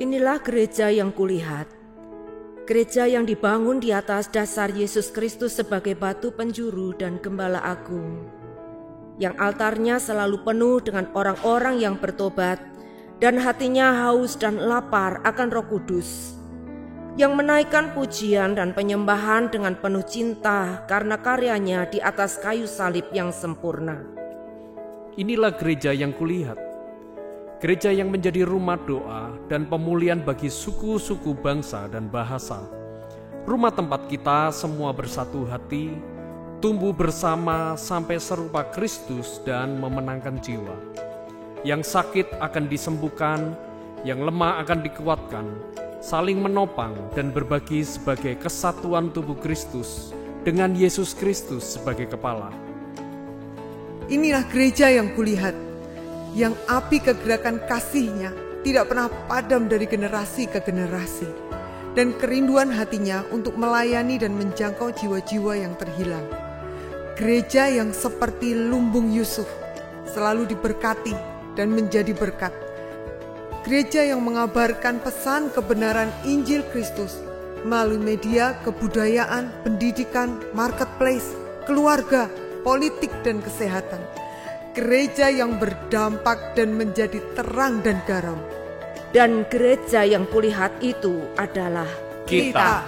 Inilah gereja yang kulihat, gereja yang dibangun di atas dasar Yesus Kristus sebagai batu penjuru dan gembala agung, yang altarnya selalu penuh dengan orang-orang yang bertobat dan hatinya haus dan lapar akan Roh Kudus, yang menaikkan pujian dan penyembahan dengan penuh cinta karena karyanya di atas kayu salib yang sempurna. Inilah gereja yang kulihat, gereja yang menjadi rumah doa dan pemulihan bagi suku-suku bangsa dan bahasa. Rumah tempat kita semua bersatu hati, tumbuh bersama sampai serupa Kristus dan memenangkan jiwa. Yang sakit akan disembuhkan, yang lemah akan dikuatkan, saling menopang dan berbagi sebagai kesatuan tubuh Kristus dengan Yesus Kristus sebagai kepala. Inilah gereja yang kulihat, yang api kegerakan kasih-Nya tidak pernah padam dari generasi ke generasi, dan kerinduan hatinya untuk melayani dan menjangkau jiwa-jiwa yang terhilang. Gereja yang seperti lumbung Yusuf, selalu diberkati dan menjadi berkat. Gereja yang mengabarkan pesan kebenaran Injil Kristus melalui media, kebudayaan, pendidikan, marketplace, keluarga, politik dan kesehatan. Gereja yang berdampak dan menjadi terang dan garam. Dan gereja yang kulihat itu adalah kita.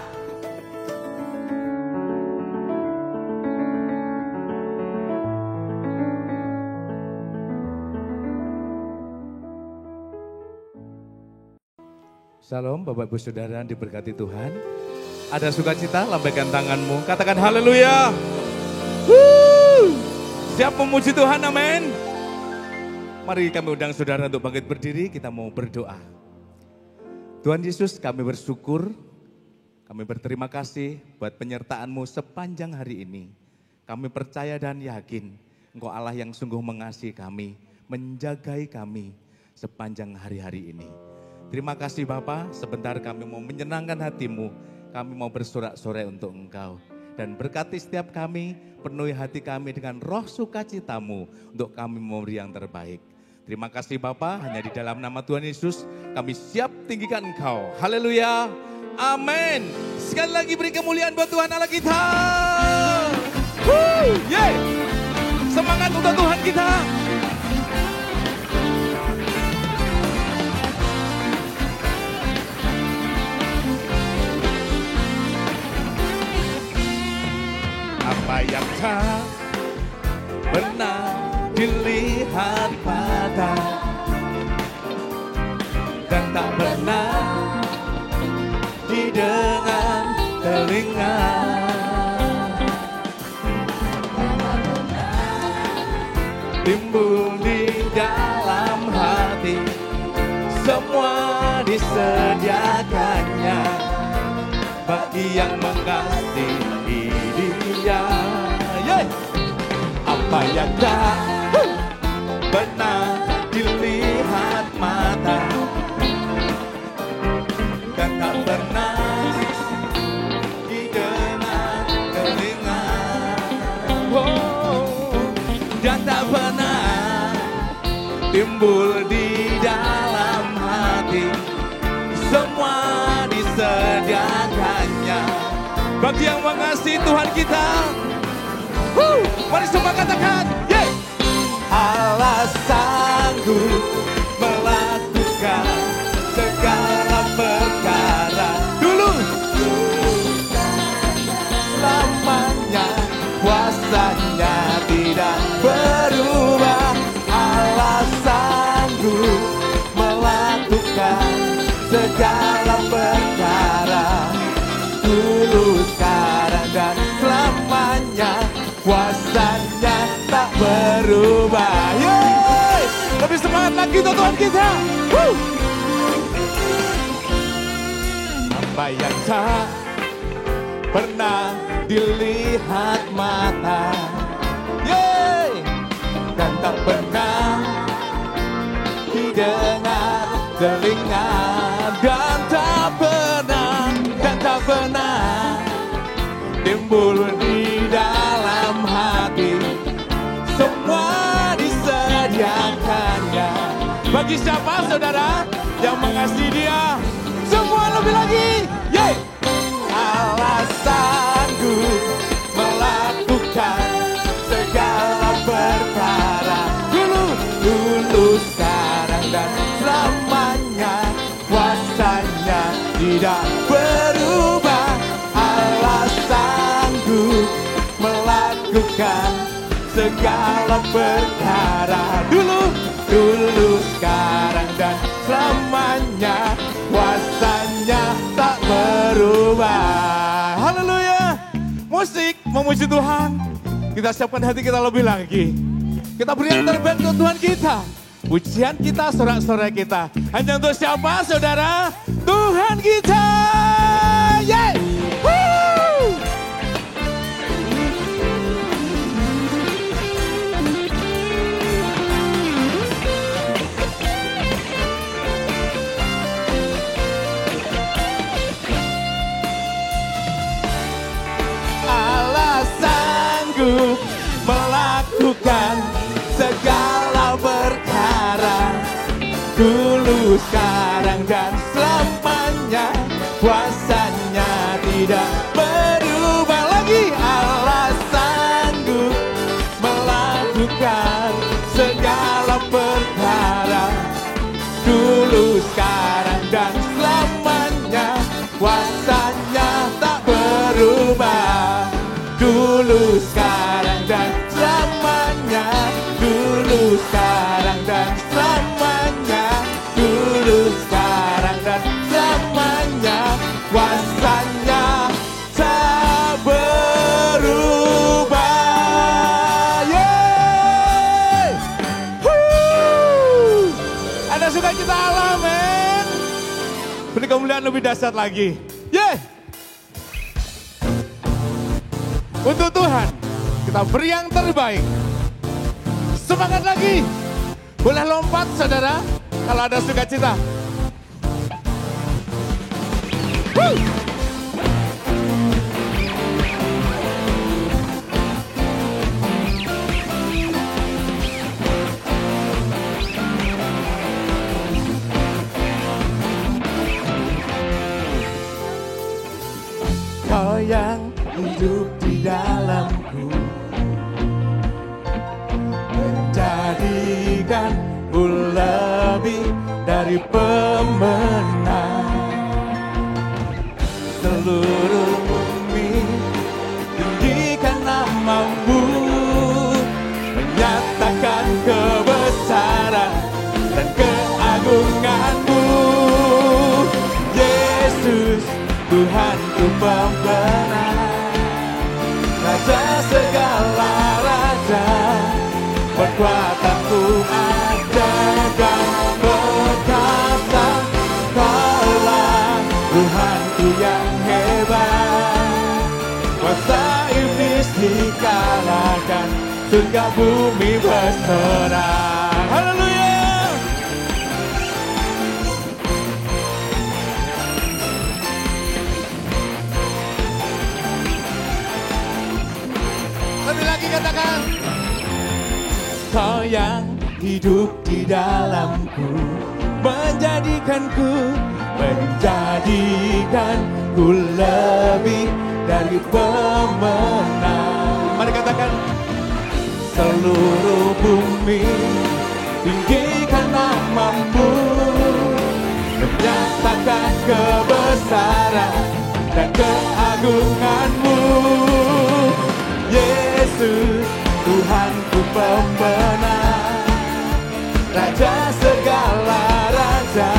Shalom Bapak Ibu Saudara diberkati Tuhan. Ada sukacita, lambaikan tanganmu, katakan haleluya. Siap memuji Tuhan, amin. Mari kami undang saudara untuk bangkit berdiri, kita mau berdoa. Tuhan Yesus, kami bersyukur, kami berterima kasih buat penyertaan-Mu sepanjang hari ini. Kami percaya dan yakin Engkau Allah yang sungguh mengasihi kami, menjagai kami sepanjang hari-hari ini. Terima kasih Bapa, sebentar kami mau menyenangkan hati-Mu, kami mau bersorak-sorai untuk Engkau. Dan berkati setiap kami, penuhi hati kami dengan roh sukacita-Mu untuk kami memberi yang terbaik. Terima kasih Bapa, hanya di dalam nama Tuhan Yesus kami siap tinggikan Engkau. Haleluya, amin. Sekali lagi beri kemuliaan buat Tuhan Allah kita. Semangat untuk Tuhan kita. Apa yang tak pernah dilihat mata dan tak pernah didengar telinga, timbul di dalam hati, semua disediakannya bagi yang mengasihi Dia. Apa yang tak pernah dilihat mata dan tak pernah didengar telinga, dan tak pernah timbul di dalam hati, semua disediakannya bagi yang mengasihi Tuhan kita. Mari semua katakan, Allah sanggup melakukan segala perkara. Dulu selamanya kuasanya tidak berubah. Allah sanggup melakukan segala perkara. Dulu, sekarang dan selamanya kuasanya tak berubah. Yeay! Lebih semangat lagi untuk Tuhan kita. Apa yang tak pernah dilihat mata, yeay! Dan tak pernah didengar telinga, dan tak pernah timbul di dalam hati, semua disediakannya bagi siapa saudara? yang mengasihi Dia. Semua lebih lagi. Yeay. Alasanku melakukan segala perkara, dulu, sekarang dan selamanya, kuasanya tidak berubah. Alasanku melakukan segala perkara, dulu, sekarang dan selamanya, kuasanya tak berubah. Haleluya. Musik memuji Tuhan. Kita siapkan hati kita lebih lagi. Kita beri yang terbaik untuk Tuhan kita. Pujian kita, sorak-sorai kita. Hanya untuk siapa, saudara? Tuhan kita. Yeay. Woo. Alasanku melakukan segala perkara, dulu, sekarang dan selamanya, kuasanya tidak berubah lagi. Alasanku melakukan segala perkara, dulu, sekarang dan selamanya, kuasanya tak berubah. Dulu, sekarang dan selamanya, dulu, sekarang dan selamanya, dulu, sekarang dan selamanya, kuasanya tak berubah. Yeay. Woo. Ada suka kita alamin. Beri kemuliaan lebih dahsyat lagi. Yeay. Untuk Tuhan, kita beri yang terbaik. Semangat lagi. Boleh lompat, saudara, kalau ada sukacita. Woo! Kau yang hidup di dalamku, menjadikanku lebih dari pemenang. Seluruh bumi tinggikan namamu, menyatakan kebesaran dan keagunganmu. Yesus, Tuhanku pembenar, Raja segala raja, kekuatanku ada dan perkasa. Kaulah Tuhanku yang hebat, kuasa iblis dikalahkan, surga bumi bersorak. Haleluya. Lebih lagi katakan. Kau yang hidup di dalamku, menjadikanku lebih dari pemenang. Mari katakan. Seluruh bumi tinggikan namamu, menyatakan kebesaran dan keagunganmu. Yesus, Tuhanku pembenar, Raja segala raja,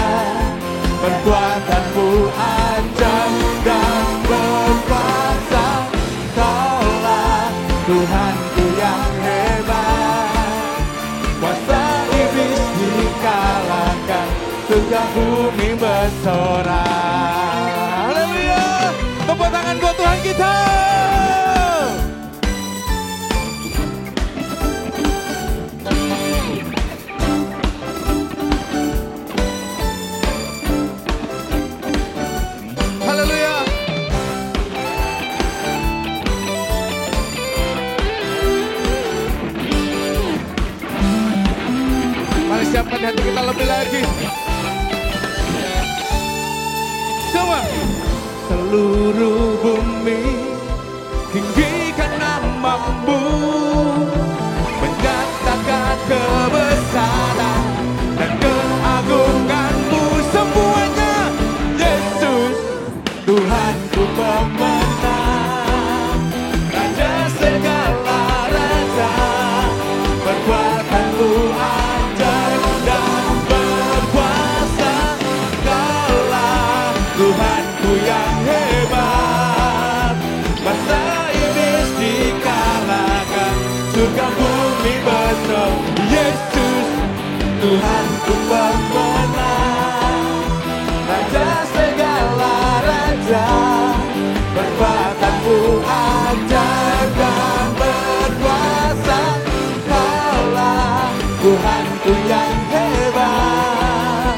kekuatanmu ajaib dan berkuasa. Kaulah Tuhanku yang hebat, kuasa iblis dikalahkan, surga bumi bersorak. Haleluya. Tepuk tangan buat Tuhan kita. Siapkan hati kita lebih lagi. seluruh bumi, tinggikan nama-Mu, menyatakan kebesaran dan keagungan-Mu semuanya. Yesus, Tuhanku pemenang, Raja segala raja, perbuatan-Mu ajaib dan berkuasa. Kaulah Tuhanku yang hebat, masa iblis dikalahkan, surga bumi bersatu. Yesus, Tuhanku pemenang, Raja segala raja, perbuatan-Mu ajaib dan berkuasa. Kaulah Tuhanku yang hebat,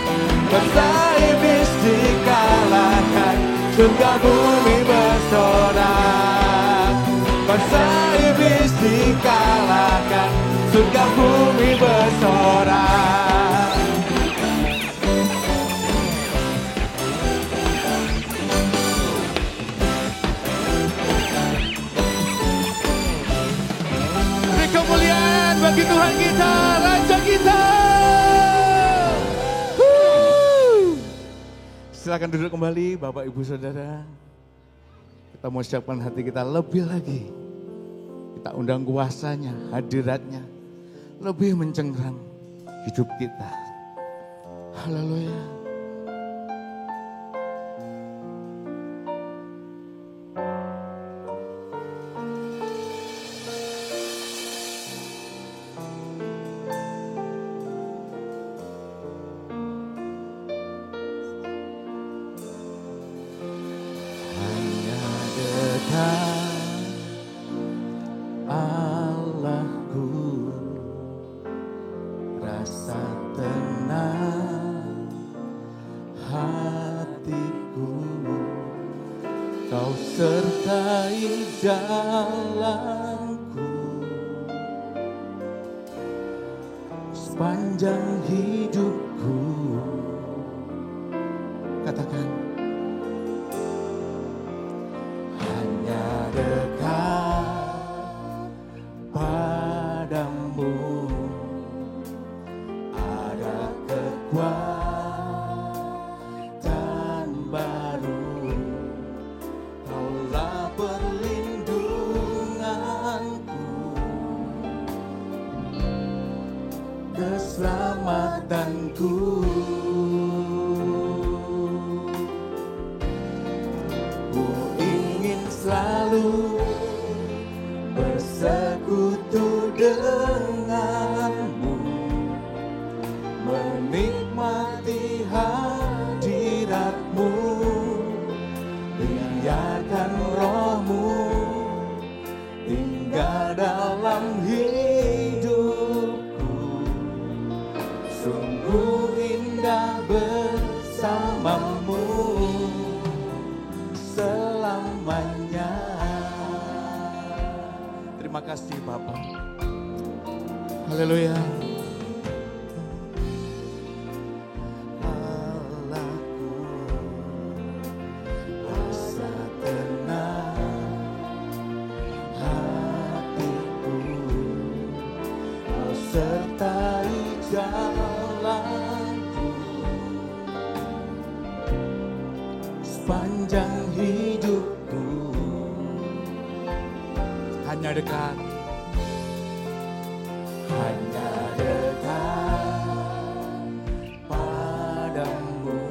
masa iblis dikalahkan, surga bumi bersorak. Masa iblis dikalahkan, surga bumi bersorak. Beri kemuliaan bagi Tuhan kita, Raja kita. Silakan duduk kembali Bapak Ibu Saudara. Kita mau siapkan hati kita lebih lagi. Kita undang kuasanya, hadiratnya lebih mencengkram hidup kita. Haleluya. Hanya dekat Allahku, rasa tenang hatiku, Kau sertai jalanku sepanjang hidupku. Katakan, hanya dekat padamu ada kekuatan baru. Kaulah perlindunganku, keselamatanku. Ku ingin selalu bersekutu denganmu, menikmati hadiratmu. Biarkan rohmu tinggal dalam hidupku, sungguh indah bersamamu selamanya. Terima kasih Bapa. Haleluya. Allahku, rasa tenang hatiku, Kau sertai jalanku sepanjang hidupku. Hanya dekat, hanya dekat padamu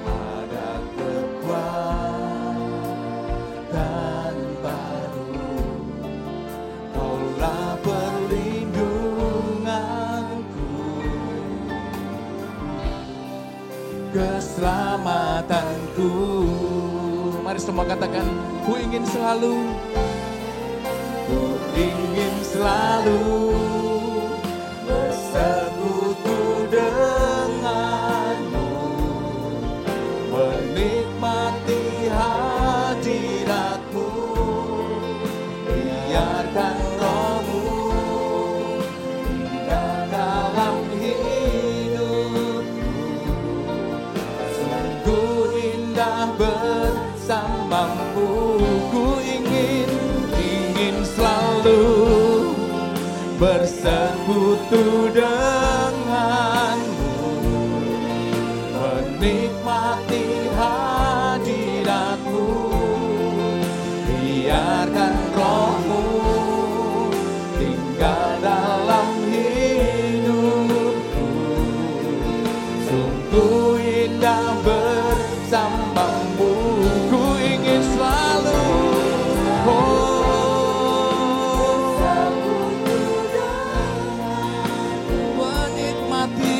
ada kekuatan baru. Kaulah perlindunganku, keselamatanku. Mari semua katakan, ku ingin selalu, ku ingin selalu bersekutu denganmu, menikmati hadiratmu. Biarkan rohmu tinggal dalam hidupku, sungguh indah bersamamu. Ku ingin selalu bersekutu denganmu, menikmati hadiratmu. Biarkan rohmu tinggal dalam hidupku. Sungguh indah bersamamu. Ku ingin selalu menikmati.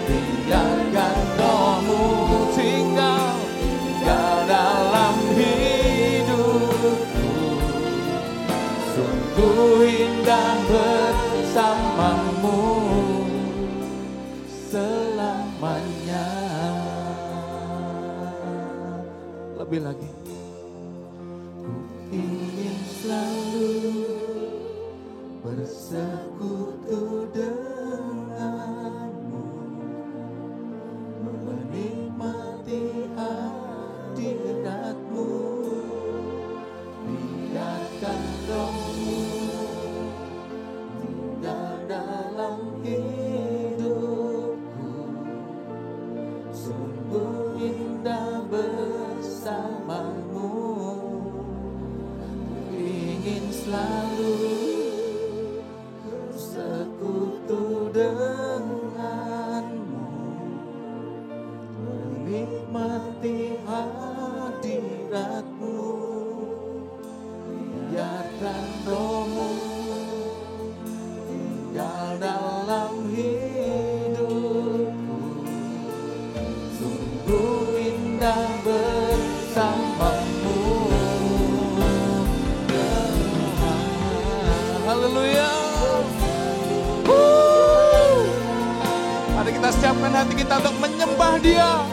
Biarkan rohmu tinggal dalam hidupku. Sungguh indah bersamamu selamanya. Lebih lagi. Ku ingin selalu bersekutu denganmu, menikmati hadiratmu. Biarkan rohmu tinggal dalam hidupku. Sungguh indah bersamamu. Ku ingin selalu bersekutu denganmu, menikmati hadiratmu. Biarkan rohmu tinggal dalam hidupku. Sungguh indah bersamamu. Haleluya. Mari kita siapkan hati kita untuk menyembah Dia.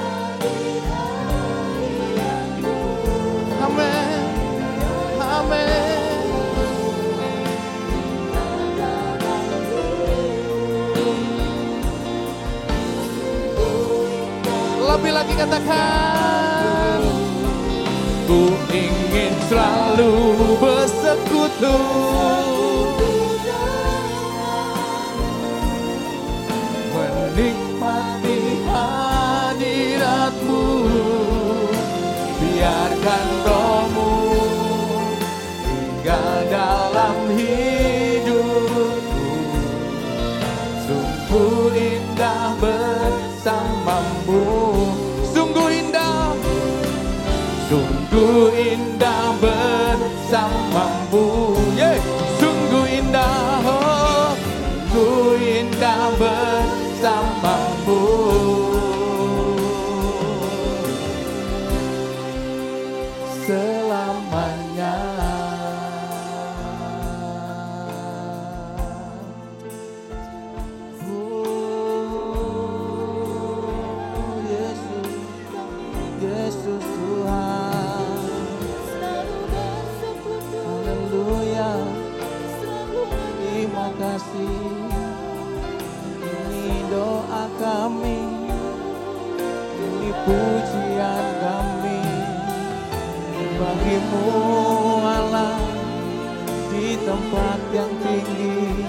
Amin. Amin. Lebih lagi katakan, ku ingin selalu bersekutu, menikmati hadiratmu. Biarkan rohmu tinggal dalam hidupku. Sungguh indah bersamamu. Sungguh indah, sungguh indah bersamamu. Sungguh indah, oh, sungguh indah bersamamu. Selamanya. Yesus Tuhan, haleluya, terima kasih. Ini doa kami, ini pujian kami bagimu Allah di tempat yang tinggi,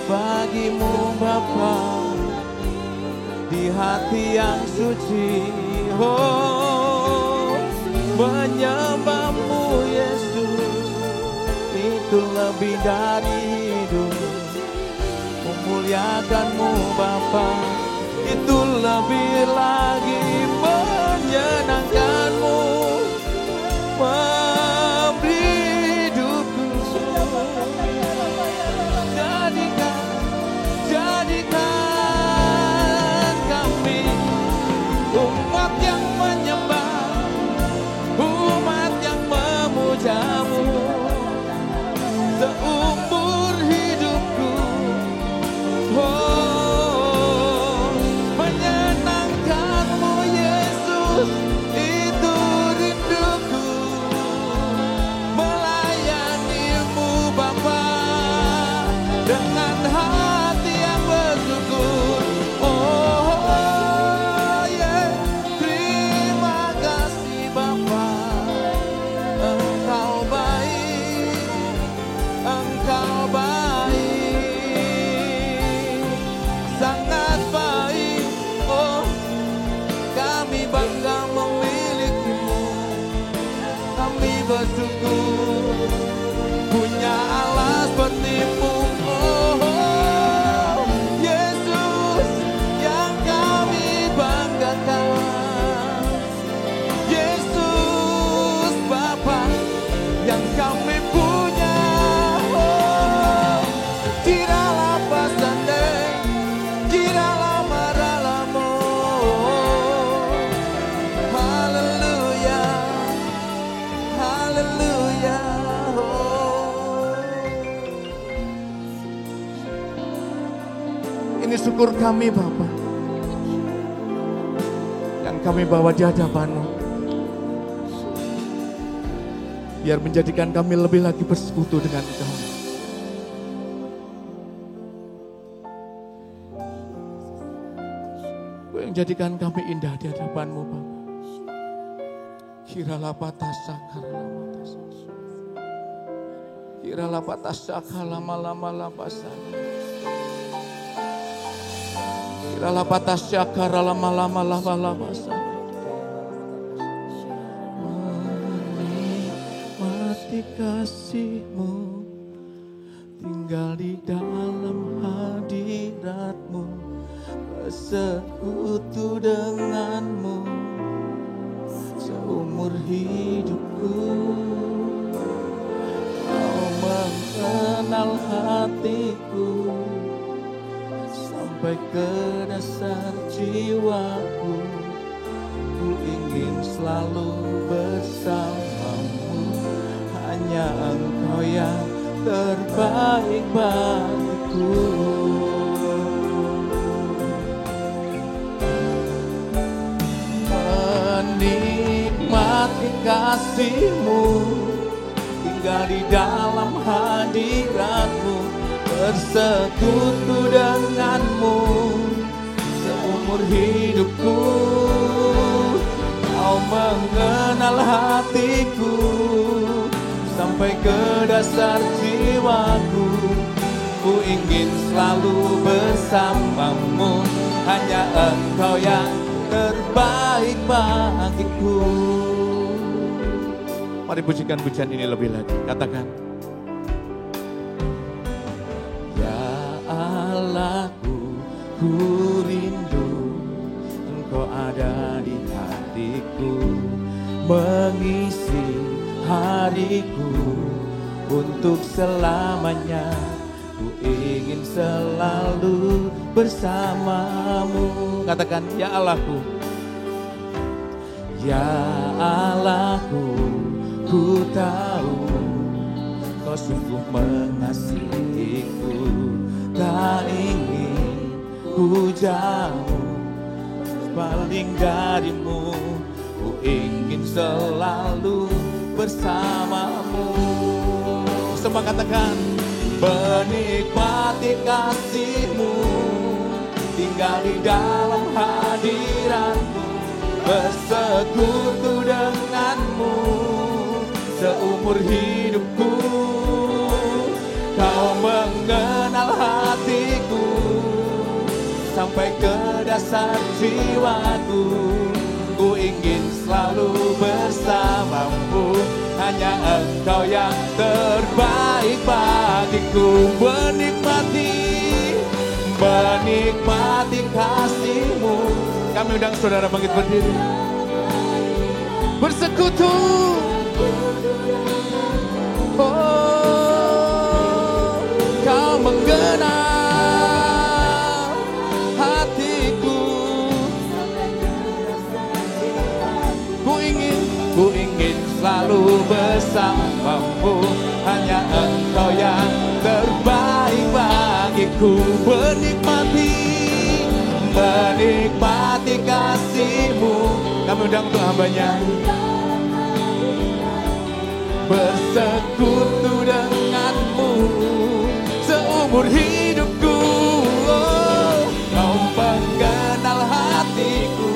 bagimu Bapa di hati yang suci. Oh, menyembahmu Yesus itu lebih dari hidup. Memuliakanmu Bapa itu lebih lagi. Menyenangkanmu memberi hidupku. Jadikan kami umat yang menyembah, umat yang memujamu seumur hidupku. Oh, syukur kami Bapa, yang kami bawa di hadapan-Mu, biar menjadikan kami lebih lagi bersekutu dengan Engkau. Kau yang jadikan kami indah di hadapan-Mu Bapa. Kiralah patasa karalamatasa, kiralah patasa kalama-lama-lapasana, kiralah patasa karalama-lama-lama-lapasana. Menikmati kasih-Mu, tinggal di dalam hadirat-Mu, bersekutu dengan-Mu seumur hidupku. Kau mengenal hatiku sampai ke dasar jiwaku. Ku ingin selalu bersamamu, hanya Engkau yang terbaik bagiku. Menikmati kasih-Mu, tinggal di dalam hadirat-Mu, bersekutu dengan-Mu seumur hidupku. Kau mengenal hatiku sampai ke dasar jiwaku. Ku ingin selalu bersamamu, hanya Engkau yang terbaik bagiku. Mari pujikan pujian ini lebih lagi. Katakan, ya Allahku, ku rindu Engkau ada di hatiku, mengisi hariku untuk selamanya. Ku ingin selalu bersamamu. Katakan, ya Allahku, ya Allahku, ku tahu Kau sungguh mengasihiku. Tak ingin ku jauh paling darimu. Ku ingin selalu bersamamu. Semua katakan, menikmati kasih-Mu, tinggal di dalam hadirat-Mu, bersekutu dengan-Mu seumur hidupku. Kau mengenal hatiku sampai ke dasar jiwaku. Ku ingin selalu bersamamu, hanya Engkau yang terbaik bagiku. Menikmati kasih-Mu. Kami undang saudara bangkit berdiri, bersekutu. Oh, Kau mengenal hatiku. Ku ingin selalu bersamamu, hanya Engkau yang terbaik bagiku. Menikmati kasih-Mu. Kami undang untuk hamba-Nya, bersekutu dengan-Mu seumur hidupku. Oh, Kau mengenal hatiku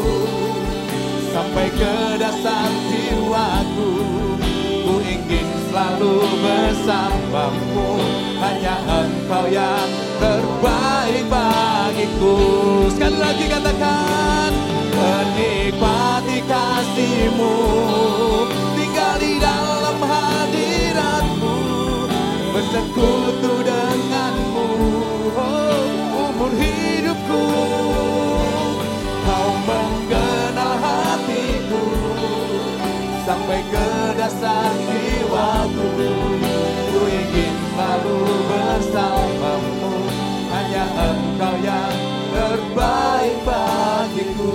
sampai ke dasar jiwaku. Ku ingin selalu bersamamu, hanya Engkau yang terbaik bagiku. Sekali lagi katakan, menikmati kasih-Mu, tinggal di dalam hadirat-Mu, bersekutu dengan-Mu. Oh, umur hidupku. Kau mengenal hatiku sampai ke dasar jiwaku. Ku ingin selalu bersamamu, hanya Engkau yang terbaik bagiku.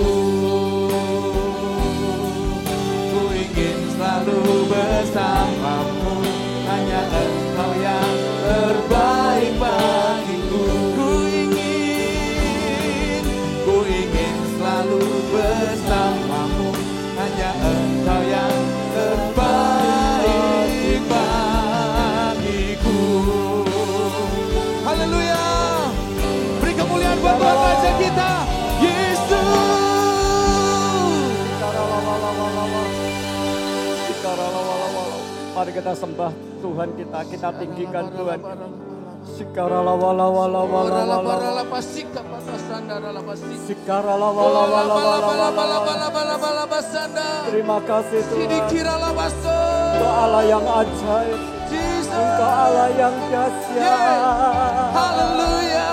Ku ingin selalu bersamamu, hanya Engkau yang terbaik bagiku. Ku ingin Mari kita sembah Tuhan kita tinggikan Tuhan. Sikarala wala wala wala wala Sikarala wala wala wala. Terima kasih Tuhan. Engkau Allah yang ajaib. Engkau Allah yang dahsyat. Haleluya.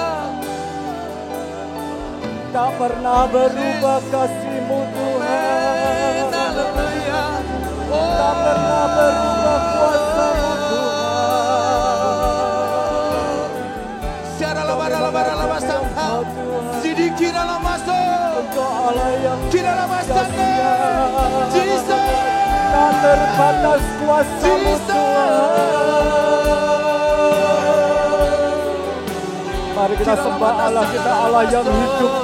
Tak pernah berubah kasih-Mu Tuhan. Haleluya. Tak pernah berubah kuasa-Mu Tuhan. Engkau Allah yang dahsyat. Tak terbatas kuasa-Mu Tuhan. Mari kita sembah Allah kita, Allah yang hidup,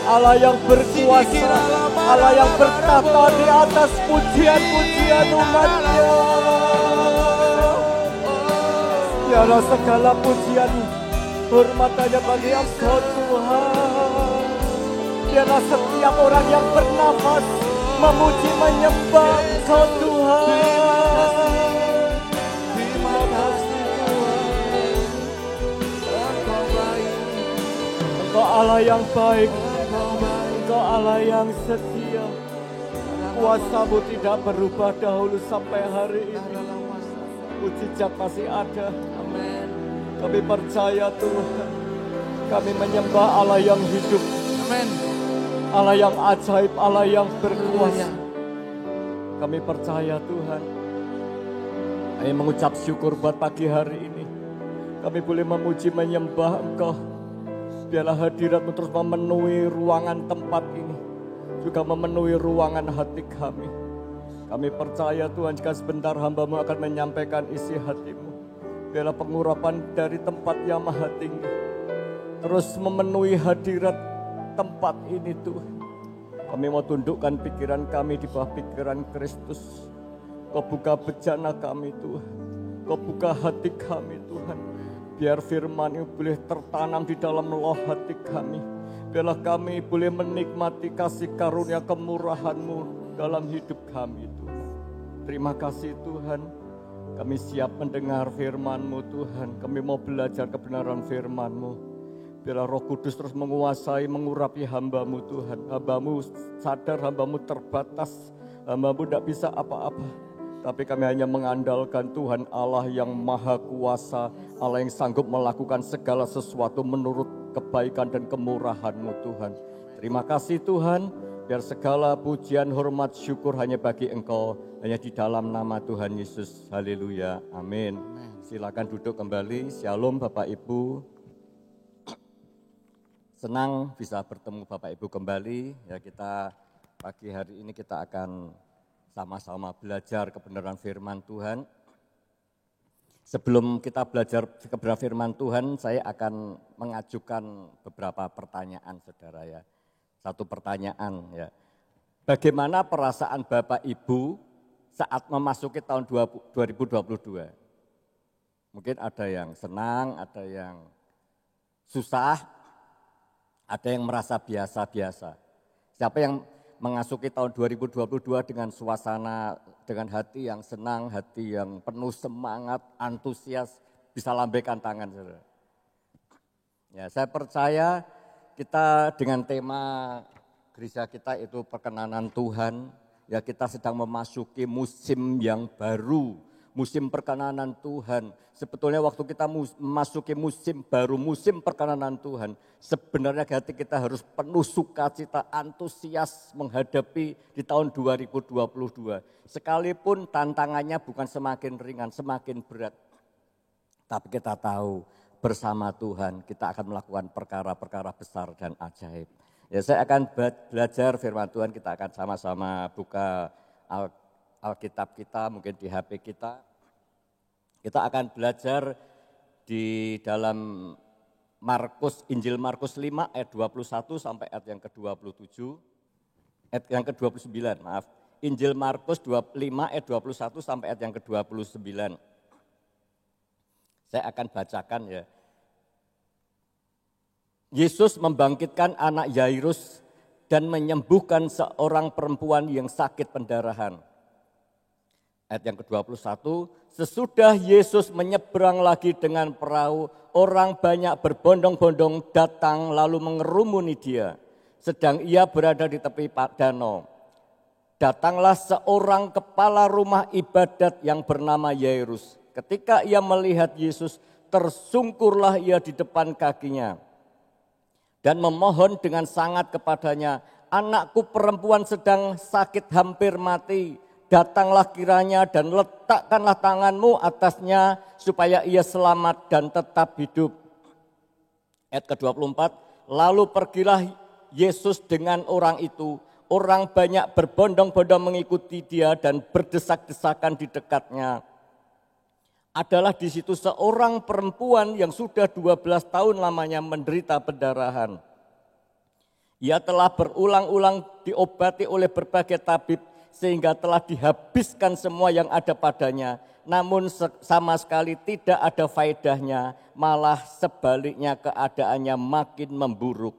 Allah yang berkuasa, Allah yang bertahta di atas pujian-pujian umat-Nya. Biarlah segala pujian hormat hanya bagi Engkau Tuhan. Biarlah setiap orang yang bernafas memuji menyembah Engkau Tuhan. Terima kasih Tuhan. Engkau Allah yang baik, Engkau Allah yang setia. Kuasa-Mu tidak berubah dahulu sampai hari ini. Mujizat masih ada. Amin. Kami percaya Tuhan. Kami menyembah Allah yang hidup. Amin. Allah yang ajaib, Allah yang berkuasa. Kami percaya Tuhan. Kami mengucap syukur buat pagi hari ini. Kami boleh memuji menyembah Engkau. Biarlah hadirat-Mu terus memenuhi ruangan tempat ini. Juga memenuhi ruangan hati kami. Kami percaya Tuhan jika sebentar hamba-Mu akan menyampaikan isi hati-Mu. Biarlah pengurapan dari tempat yang maha tinggi terus memenuhi hadirat tempat ini Tuhan. Kami mau tundukkan pikiran kami di bawah pikiran Kristus. Kau buka bejana kami Tuhan. Kau buka hati kami Tuhan. Biar firman-Mu boleh tertanam di dalam loh hati kami. Biarlah kami boleh menikmati kasih karunia kemurahan-Mu dalam hidup kami Tuhan. Terima kasih Tuhan. Kami siap mendengar firman-Mu Tuhan. Kami mau belajar kebenaran firman-Mu. Biarlah Roh Kudus terus menguasai, mengurapi hamba-Mu Tuhan. Hamba-Mu sadar hamba-Mu terbatas. Hamba-Mu tidak bisa apa-apa. Tapi kami hanya mengandalkan Tuhan Allah yang maha kuasa. Allah yang sanggup melakukan segala sesuatu menurut kebaikan dan kemurahan-Mu Tuhan. Terima kasih Tuhan. Biar segala pujian, hormat, syukur hanya bagi Engkau. Hanya di dalam nama Tuhan Yesus. Haleluya. Amin. Silakan duduk kembali. Shalom Bapak Ibu. Senang bisa bertemu Bapak Ibu kembali. Ya, kita pagi hari ini kita akan sama-sama belajar kebenaran firman Tuhan. Sebelum kita belajar kebenaran firman Tuhan, saya akan mengajukan beberapa pertanyaan saudara ya. Satu pertanyaan ya. Bagaimana perasaan Bapak Ibu saat memasuki tahun 2022? Mungkin ada yang senang, ada yang susah, ada yang merasa biasa-biasa. Siapa yang memasuki tahun 2022 dengan suasana, dengan hati yang senang, hati yang penuh semangat, antusias, bisa lambaikan tangan saudara. Ya, saya percaya kita dengan tema gereja kita itu perkenanan Tuhan, ya kita sedang memasuki musim yang baru, musim perkenanan Tuhan. Sebetulnya waktu kita memasuki musim baru, musim perkenanan Tuhan, sebenarnya hati kita harus penuh sukacita, antusias menghadapi di tahun 2022. Sekalipun tantangannya bukan semakin ringan, semakin berat. Tapi kita tahu bersama Tuhan kita akan melakukan perkara-perkara besar dan ajaib. Ya, saya akan belajar firman Tuhan, kita akan sama-sama buka Alkitab kita, mungkin di HP kita. Kita akan belajar di dalam Injil Markus 5 ayat 21 sampai ayat yang ke-27. Ayat yang ke-29, maaf. Injil Markus 5 ayat 21 sampai ayat yang ke-29. Saya akan bacakan ya. Yesus membangkitkan anak Yairus dan menyembuhkan seorang perempuan yang sakit pendarahan. Ayat yang ke-21, sesudah Yesus menyeberang lagi dengan perahu, orang banyak berbondong-bondong datang lalu mengerumuni dia. Sedang ia berada di tepi danau. Datanglah seorang kepala rumah ibadat yang bernama Yairus. Ketika ia melihat Yesus, tersungkurlah ia di depan kakinya. Dan memohon dengan sangat kepadanya, anakku perempuan sedang sakit hampir mati. Datanglah kiranya dan letakkanlah tanganmu atasnya supaya ia selamat dan tetap hidup. Ayat ke-24, lalu pergilah Yesus dengan orang itu. Orang banyak berbondong-bondong mengikuti dia dan berdesak-desakan di dekatnya. Adalah di situ seorang perempuan yang sudah 12 tahun lamanya menderita pendarahan. Ia telah berulang-ulang diobati oleh berbagai tabib sehingga telah dihabiskan semua yang ada padanya. Namun sama sekali tidak ada faedahnya, malah sebaliknya keadaannya makin memburuk.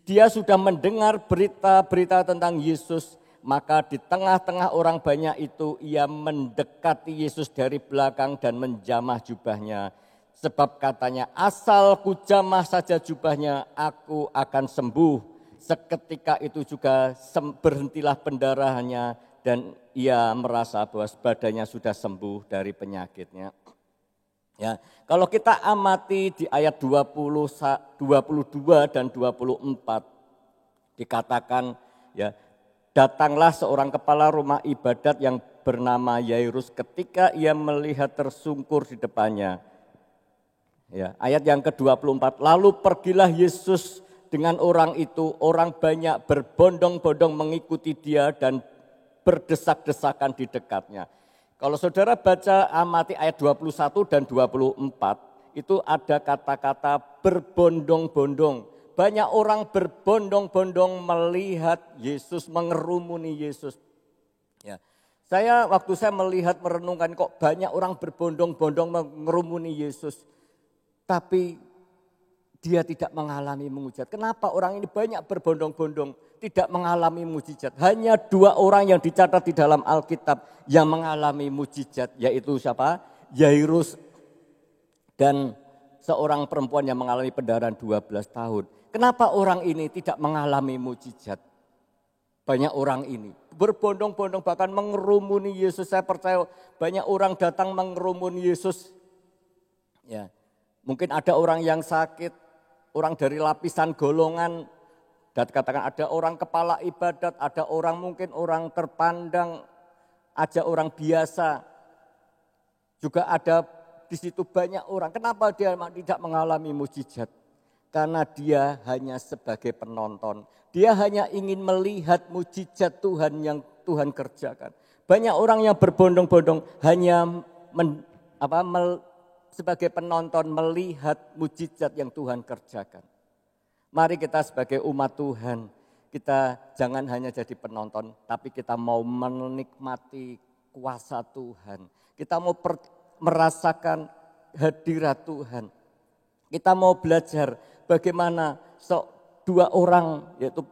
Dia sudah mendengar berita-berita tentang Yesus, maka di tengah-tengah orang banyak itu ia mendekati Yesus dari belakang dan menjamah jubahnya. Sebab katanya, asal ku jamah saja jubahnya, aku akan sembuh. Seketika itu juga berhentilah pendarahannya dan ia merasa bahwa badannya sudah sembuh dari penyakitnya. Ya, kalau kita amati di ayat 22 dan 24 dikatakan ya, datanglah seorang kepala rumah ibadat yang bernama Yairus ketika ia melihat tersungkur di depannya. Ya, ayat yang ke-24, lalu pergilah Yesus dengan orang itu, orang banyak berbondong-bondong mengikuti dia dan berdesak-desakan di dekatnya. Kalau saudara baca amati ayat 21 dan 24, itu ada kata-kata berbondong-bondong. Banyak orang berbondong-bondong melihat Yesus, mengerumuni Yesus. Ya. Waktu saya melihat merenungkan kok banyak orang berbondong-bondong mengerumuni Yesus. Tapi dia tidak mengalami mujizat. Kenapa orang ini banyak berbondong-bondong tidak mengalami mujizat? Hanya 2 orang yang dicatat di dalam Alkitab yang mengalami mujizat, yaitu siapa? Yairus dan seorang perempuan yang mengalami pendarahan 12 tahun. Kenapa orang ini tidak mengalami mujizat? Banyak orang ini berbondong-bondong bahkan mengerumuni Yesus. Saya percaya banyak orang datang mengerumuni Yesus. Ya, mungkin ada orang yang sakit, orang dari lapisan golongan, dan katakan ada orang kepala ibadat, ada orang mungkin orang terpandang, ada orang biasa. Juga ada di situ banyak orang. Kenapa dia tidak mengalami mujizat? Karena dia hanya sebagai penonton. Dia hanya ingin melihat mujizat Tuhan yang Tuhan kerjakan. Banyak orang yang berbondong-bondong hanya sebagai penonton melihat mujizat yang Tuhan kerjakan. Mari kita sebagai umat Tuhan, kita jangan hanya jadi penonton, tapi kita mau menikmati kuasa Tuhan. Kita mau merasakan hadirat Tuhan. Kita mau belajar bagaimana 2 orang, yaitu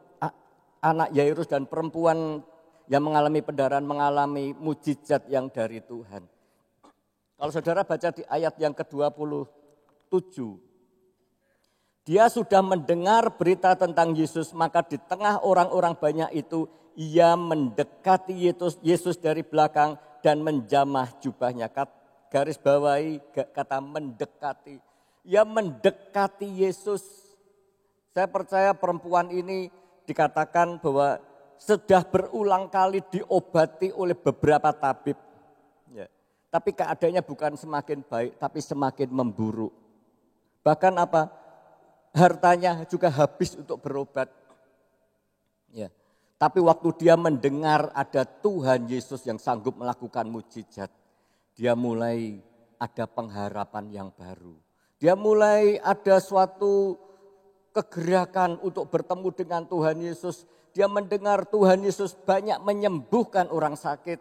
anak Yairus dan perempuan yang mengalami pendarahan, mengalami mujizat yang dari Tuhan. Kalau saudara baca di ayat yang ke-27, dia sudah mendengar berita tentang Yesus, maka di tengah orang-orang banyak itu, ia mendekati Yesus dari belakang dan menjamah jubahnya. Garis bawahi kata mendekati. Ia mendekati Yesus. Saya percaya perempuan ini dikatakan bahwa sudah berulang kali diobati oleh beberapa tabib. Ya. Tapi keadaannya bukan semakin baik, tapi semakin memburuk. Bahkan hartanya juga habis untuk berobat. Ya. Tapi waktu dia mendengar ada Tuhan Yesus yang sanggup melakukan mujizat, dia mulai ada pengharapan yang baru. Dia mulai ada suatu kegerakan untuk bertemu dengan Tuhan Yesus. Dia mendengar Tuhan Yesus banyak menyembuhkan orang sakit,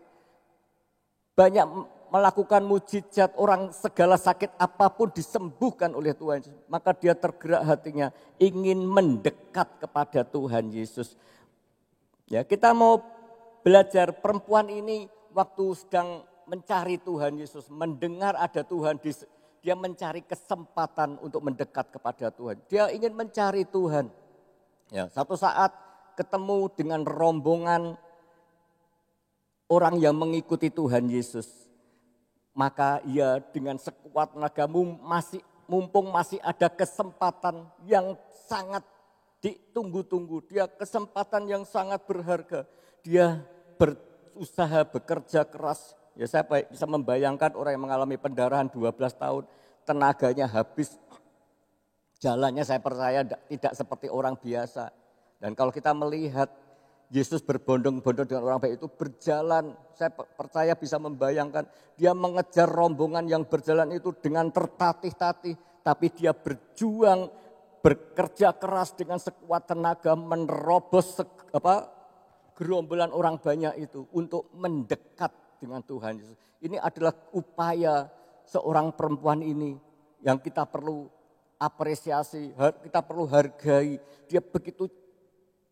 banyak melakukan mujizat, orang segala sakit apapun disembuhkan oleh Tuhan Yesus. Maka dia tergerak hatinya ingin mendekat kepada Tuhan Yesus. Ya, kita mau belajar perempuan ini waktu sedang mencari Tuhan Yesus, mendengar ada Tuhan, dia mencari kesempatan untuk mendekat kepada Tuhan. Dia ingin mencari Tuhan. Ya, satu saat ketemu dengan rombongan orang yang mengikuti Tuhan Yesus. Maka ia dengan sekuat tenaga mumpung masih ada kesempatan yang sangat ditunggu-tunggu. Dia kesempatan yang sangat berharga. Dia berusaha bekerja keras. Ya, saya bisa membayangkan orang yang mengalami pendarahan 12 tahun, tenaganya habis. Jalannya saya percaya tidak seperti orang biasa. Dan kalau kita melihat Yesus berbondong-bondong dengan orang baik itu berjalan, saya percaya bisa membayangkan dia mengejar rombongan yang berjalan itu dengan tertatih-tatih, tapi dia berjuang, bekerja keras dengan sekuat tenaga menerobos gerombolan orang banyak itu untuk mendekat dengan Tuhan Yesus. Ini adalah upaya seorang perempuan ini yang kita perlu apresiasi, kita perlu hargai. Dia begitu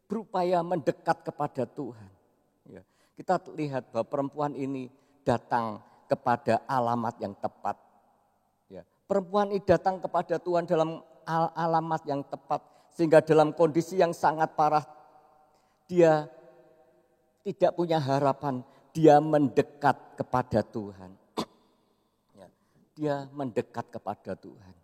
berupaya mendekat kepada Tuhan. Ya, kita lihat bahwa perempuan ini datang kepada alamat yang tepat. Ya, perempuan ini datang kepada Tuhan dalam alamat yang tepat. Sehingga dalam kondisi yang sangat parah, dia tidak punya harapan. Dia mendekat kepada Tuhan. Ya, dia mendekat kepada Tuhan.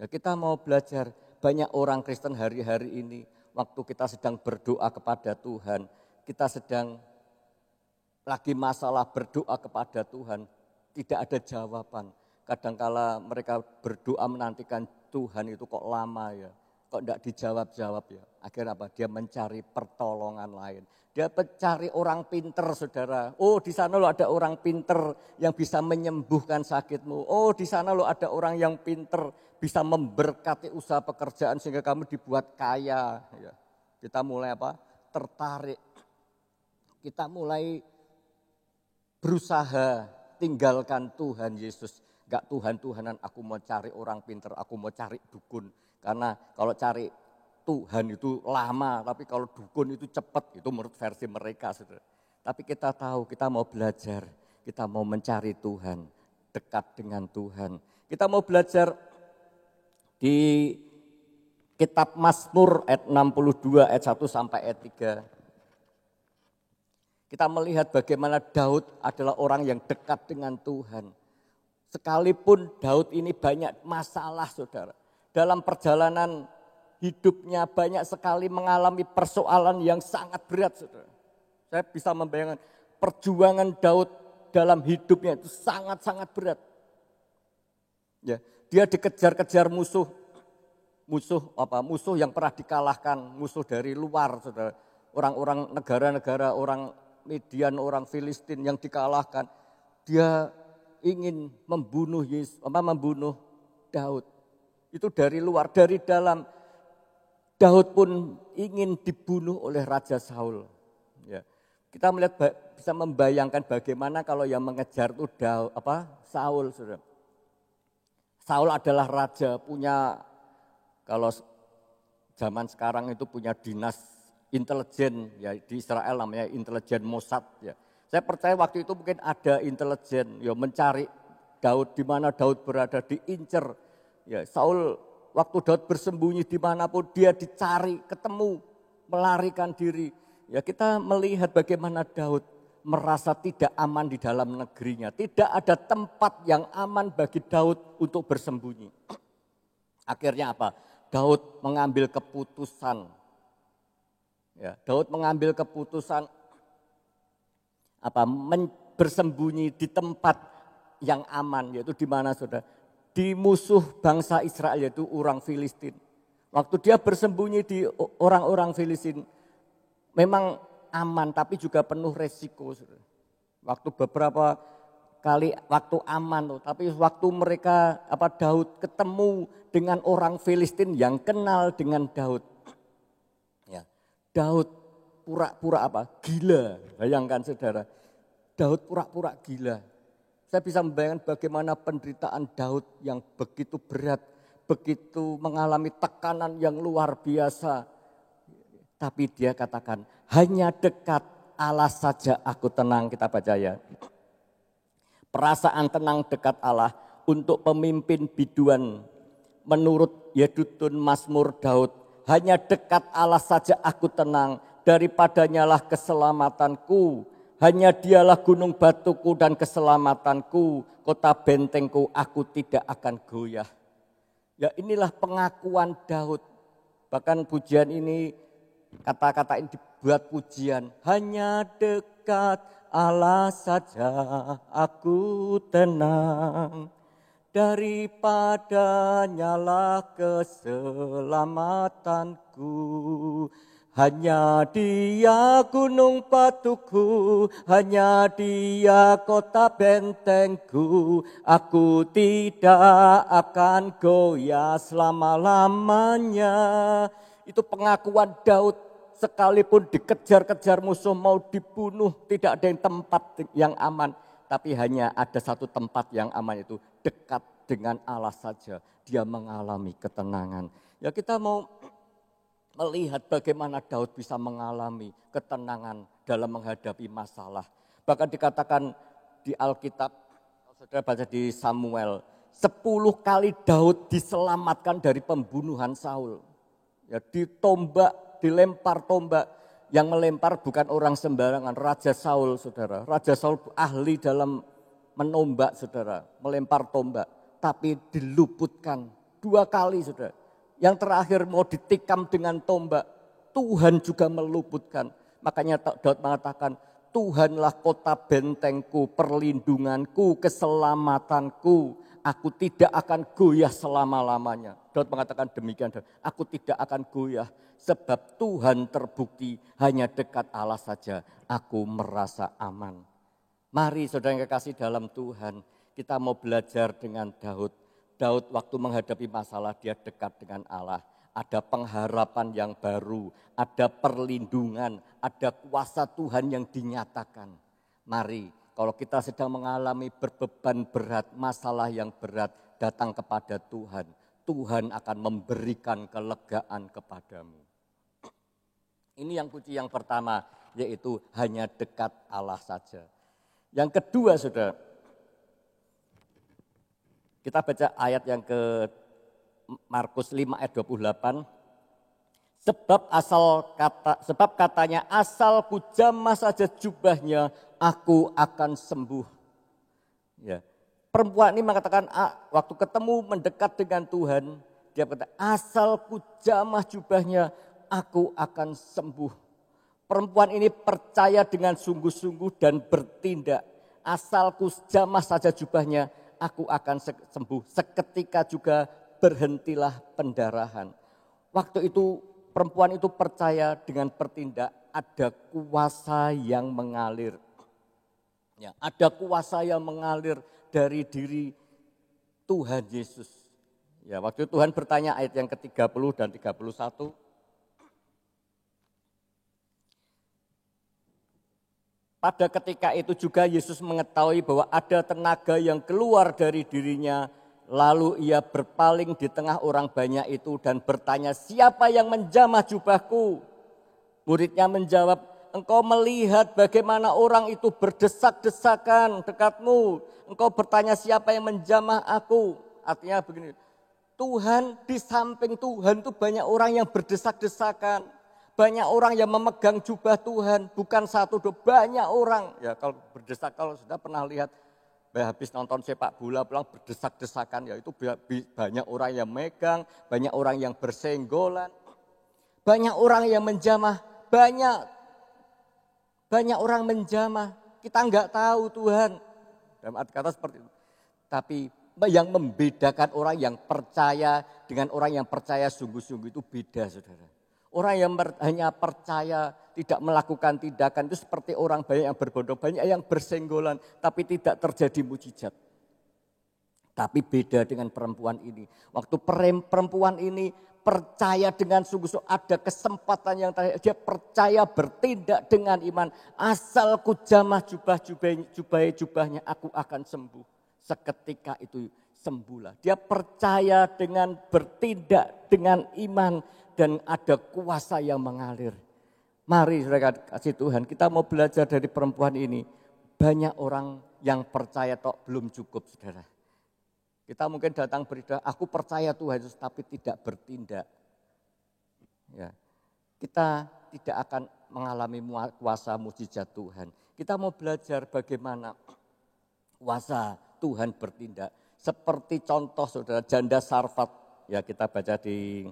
Ya, kita mau belajar, banyak orang Kristen hari-hari ini, waktu kita sedang berdoa kepada Tuhan, kita sedang lagi masalah berdoa kepada Tuhan, tidak ada jawaban. Kadangkala mereka berdoa menantikan Tuhan itu kok lama ya, kok tidak dijawab-jawab ya. Akhirnya apa? Dia mencari pertolongan lain. Dia mencari orang pinter, saudara. Oh, di sana lo ada orang pinter yang bisa menyembuhkan sakitmu. Oh, di sana lo ada orang yang pinter bisa memberkati usaha pekerjaan sehingga kamu dibuat kaya. Ya. Kita mulai apa? Tertarik. Kita mulai berusaha tinggalkan Tuhan Yesus. Enggak Tuhan-Tuhanan, aku mau cari orang pinter, aku mau cari dukun. Karena kalau cari Tuhan itu lama, tapi kalau dukun itu cepat, itu menurut versi mereka. Saudara. Tapi kita tahu, kita mau belajar, kita mau mencari Tuhan, dekat dengan Tuhan. Kita mau belajar di kitab Mazmur ayat 62 ayat 1 sampai ayat 3. Kita melihat bagaimana Daud adalah orang yang dekat dengan Tuhan. Sekalipun Daud ini banyak masalah, saudara. Dalam perjalanan hidupnya banyak sekali mengalami persoalan yang sangat berat, saudara. Saya bisa membayangkan perjuangan Daud dalam hidupnya itu sangat-sangat berat. Ya, dia dikejar-kejar musuh yang pernah dikalahkan, musuh dari luar, saudara. Orang-orang negara-negara, orang Midian, orang Filistin yang dikalahkan. Dia ingin membunuh Daud. Itu dari luar, dari dalam. Daud pun ingin dibunuh oleh Raja Saul. Ya. Kita bisa membayangkan bagaimana kalau yang mengejar itu Saul, saudara. Saul adalah raja, kalau zaman sekarang itu punya dinas intelijen, ya di Israel namanya intelijen Mossad. Ya. Saya percaya waktu itu mungkin ada intelijen, ya mencari Daud, di mana Daud berada, diincer. Ya, Saul waktu Daud bersembunyi dimanapun dia dicari, ketemu, melarikan diri. Ya, kita melihat bagaimana Daud merasa tidak aman di dalam negerinya. Tidak ada tempat yang aman bagi Daud untuk bersembunyi. Akhirnya apa? Daud mengambil keputusan. Ya, Daud mengambil keputusan bersembunyi di tempat yang aman, yaitu di mana, saudara? Di musuh bangsa Israel, yaitu orang Filistin. Waktu dia bersembunyi di orang-orang Filistin, memang aman tapi juga penuh resiko. Waktu beberapa kali waktu aman, tapi waktu mereka Daud ketemu dengan orang Filistin yang kenal dengan Daud. Ya, Daud pura-pura gila, bayangkan saudara. Daud pura-pura gila. Saya bisa membayangkan bagaimana penderitaan Daud yang begitu berat, begitu mengalami tekanan yang luar biasa. Tapi dia katakan, hanya dekat Allah saja aku tenang, kita baca ya. Perasaan tenang dekat Allah untuk pemimpin biduan menurut Yedutun Mazmur Daud. Hanya dekat Allah saja aku tenang, daripadanya lah keselamatanku. Hanya dialah gunung batuku dan keselamatanku, kota bentengku, aku tidak akan goyah. Ya inilah pengakuan Daud. Bahkan pujian ini, kata-kata ini dibuat pujian. Hanya dekat Allah saja aku tenang, daripadanya lah keselamatanku. Hanya Dia gunung batuku, hanya Dia kota bentengku. Aku tidak akan goyah selama-lamanya. Itu pengakuan Daud, sekalipun dikejar-kejar musuh, mau dibunuh, tidak ada yang tempat yang aman. Tapi hanya ada satu tempat yang aman, itu dekat dengan Allah saja. Dia mengalami ketenangan. Ya kita mau melihat bagaimana Daud bisa mengalami ketenangan dalam menghadapi masalah. Bahkan dikatakan di Alkitab, saudara baca di Samuel, 10 kali Daud diselamatkan dari pembunuhan Saul. Ya, ditombak, dilempar tombak. Yang melempar bukan orang sembarangan, Raja Saul, saudara. Raja Saul ahli dalam menombak, saudara, melempar tombak. Tapi diluputkan 2 kali, saudara. Yang terakhir mau ditikam dengan tombak, Tuhan juga meluputkan. Makanya Daud mengatakan, Tuhanlah kota bentengku, perlindunganku, keselamatanku. Aku tidak akan goyah selama-lamanya. Daud mengatakan demikian, aku tidak akan goyah. Sebab Tuhan terbukti, hanya dekat Allah saja aku merasa aman. Mari saudara yang kekasih dalam Tuhan, kita mau belajar dengan Daud. Daud waktu menghadapi masalah dia dekat dengan Allah. Ada pengharapan yang baru, ada perlindungan, ada kuasa Tuhan yang dinyatakan. Mari kalau kita sedang mengalami berbeban berat, masalah yang berat, datang kepada Tuhan. Tuhan akan memberikan kelegaan kepadamu. Ini yang kunci yang pertama, yaitu hanya dekat Allah saja. Yang kedua, saudara, kita baca ayat yang ke Markus 5 ayat 28. Sebab katanya, asal ku jamah saja jubahnya, aku akan sembuh. Ya. Perempuan ini mengatakan, waktu ketemu mendekat dengan Tuhan, dia berkata, asal ku jamah jubahnya, aku akan sembuh. Perempuan ini percaya dengan sungguh-sungguh dan bertindak. Asal ku jamah saja jubahnya, aku akan sembuh. Seketika juga berhentilah pendarahan. Waktu itu perempuan itu percaya dengan bertindak, ada kuasa yang mengalir. Ya, ada kuasa yang mengalir dari diri Tuhan Yesus. Ya, waktu itu Tuhan bertanya ayat yang ke-30 dan 31. Pada ketika itu juga Yesus mengetahui bahwa ada tenaga yang keluar dari dirinya. Lalu ia berpaling di tengah orang banyak itu dan bertanya, siapa yang menjamah jubahku? Muridnya menjawab, engkau melihat bagaimana orang itu berdesak-desakan dekatmu. Engkau bertanya siapa yang menjamah aku? Artinya begini, Tuhan, di samping Tuhan itu banyak orang yang berdesak-desakan. Banyak orang yang memegang jubah Tuhan, bukan satu, dua, banyak orang. Ya kalau berdesak, kalau sudah pernah lihat, habis nonton sepak bola pulang berdesak-desakan, ya itu banyak orang yang megang, banyak orang yang bersenggolan, banyak orang yang menjamah, banyak orang menjamah. Kita enggak tahu Tuhan, dalam arti kata seperti itu. Tapi yang membedakan orang yang percaya dengan orang yang percaya sungguh-sungguh itu beda, saudara. Orang yang hanya percaya tidak melakukan tindakan itu seperti orang banyak yang berbondong, banyak yang bersenggolan tapi tidak terjadi mujizat. Tapi beda dengan perempuan ini. Waktu perempuan ini percaya dengan sungguh-sungguh, ada kesempatan yang terakhir, dia percaya bertindak dengan iman. Asal ku jamah jubahnya, aku akan sembuh. Seketika itu sembuhlah. Dia percaya dengan bertindak dengan iman dan ada kuasa yang mengalir. Mari saudara kasih Tuhan, kita mau belajar dari perempuan ini. Banyak orang yang percaya tok belum cukup saudara. Kita mungkin datang beribadah, aku percaya Tuhan Yesus tapi tidak bertindak. Ya. Kita tidak akan mengalami kuasa mujizat Tuhan. Kita mau belajar bagaimana kuasa Tuhan bertindak. Seperti contoh saudara janda Sarfat. Ya kita baca di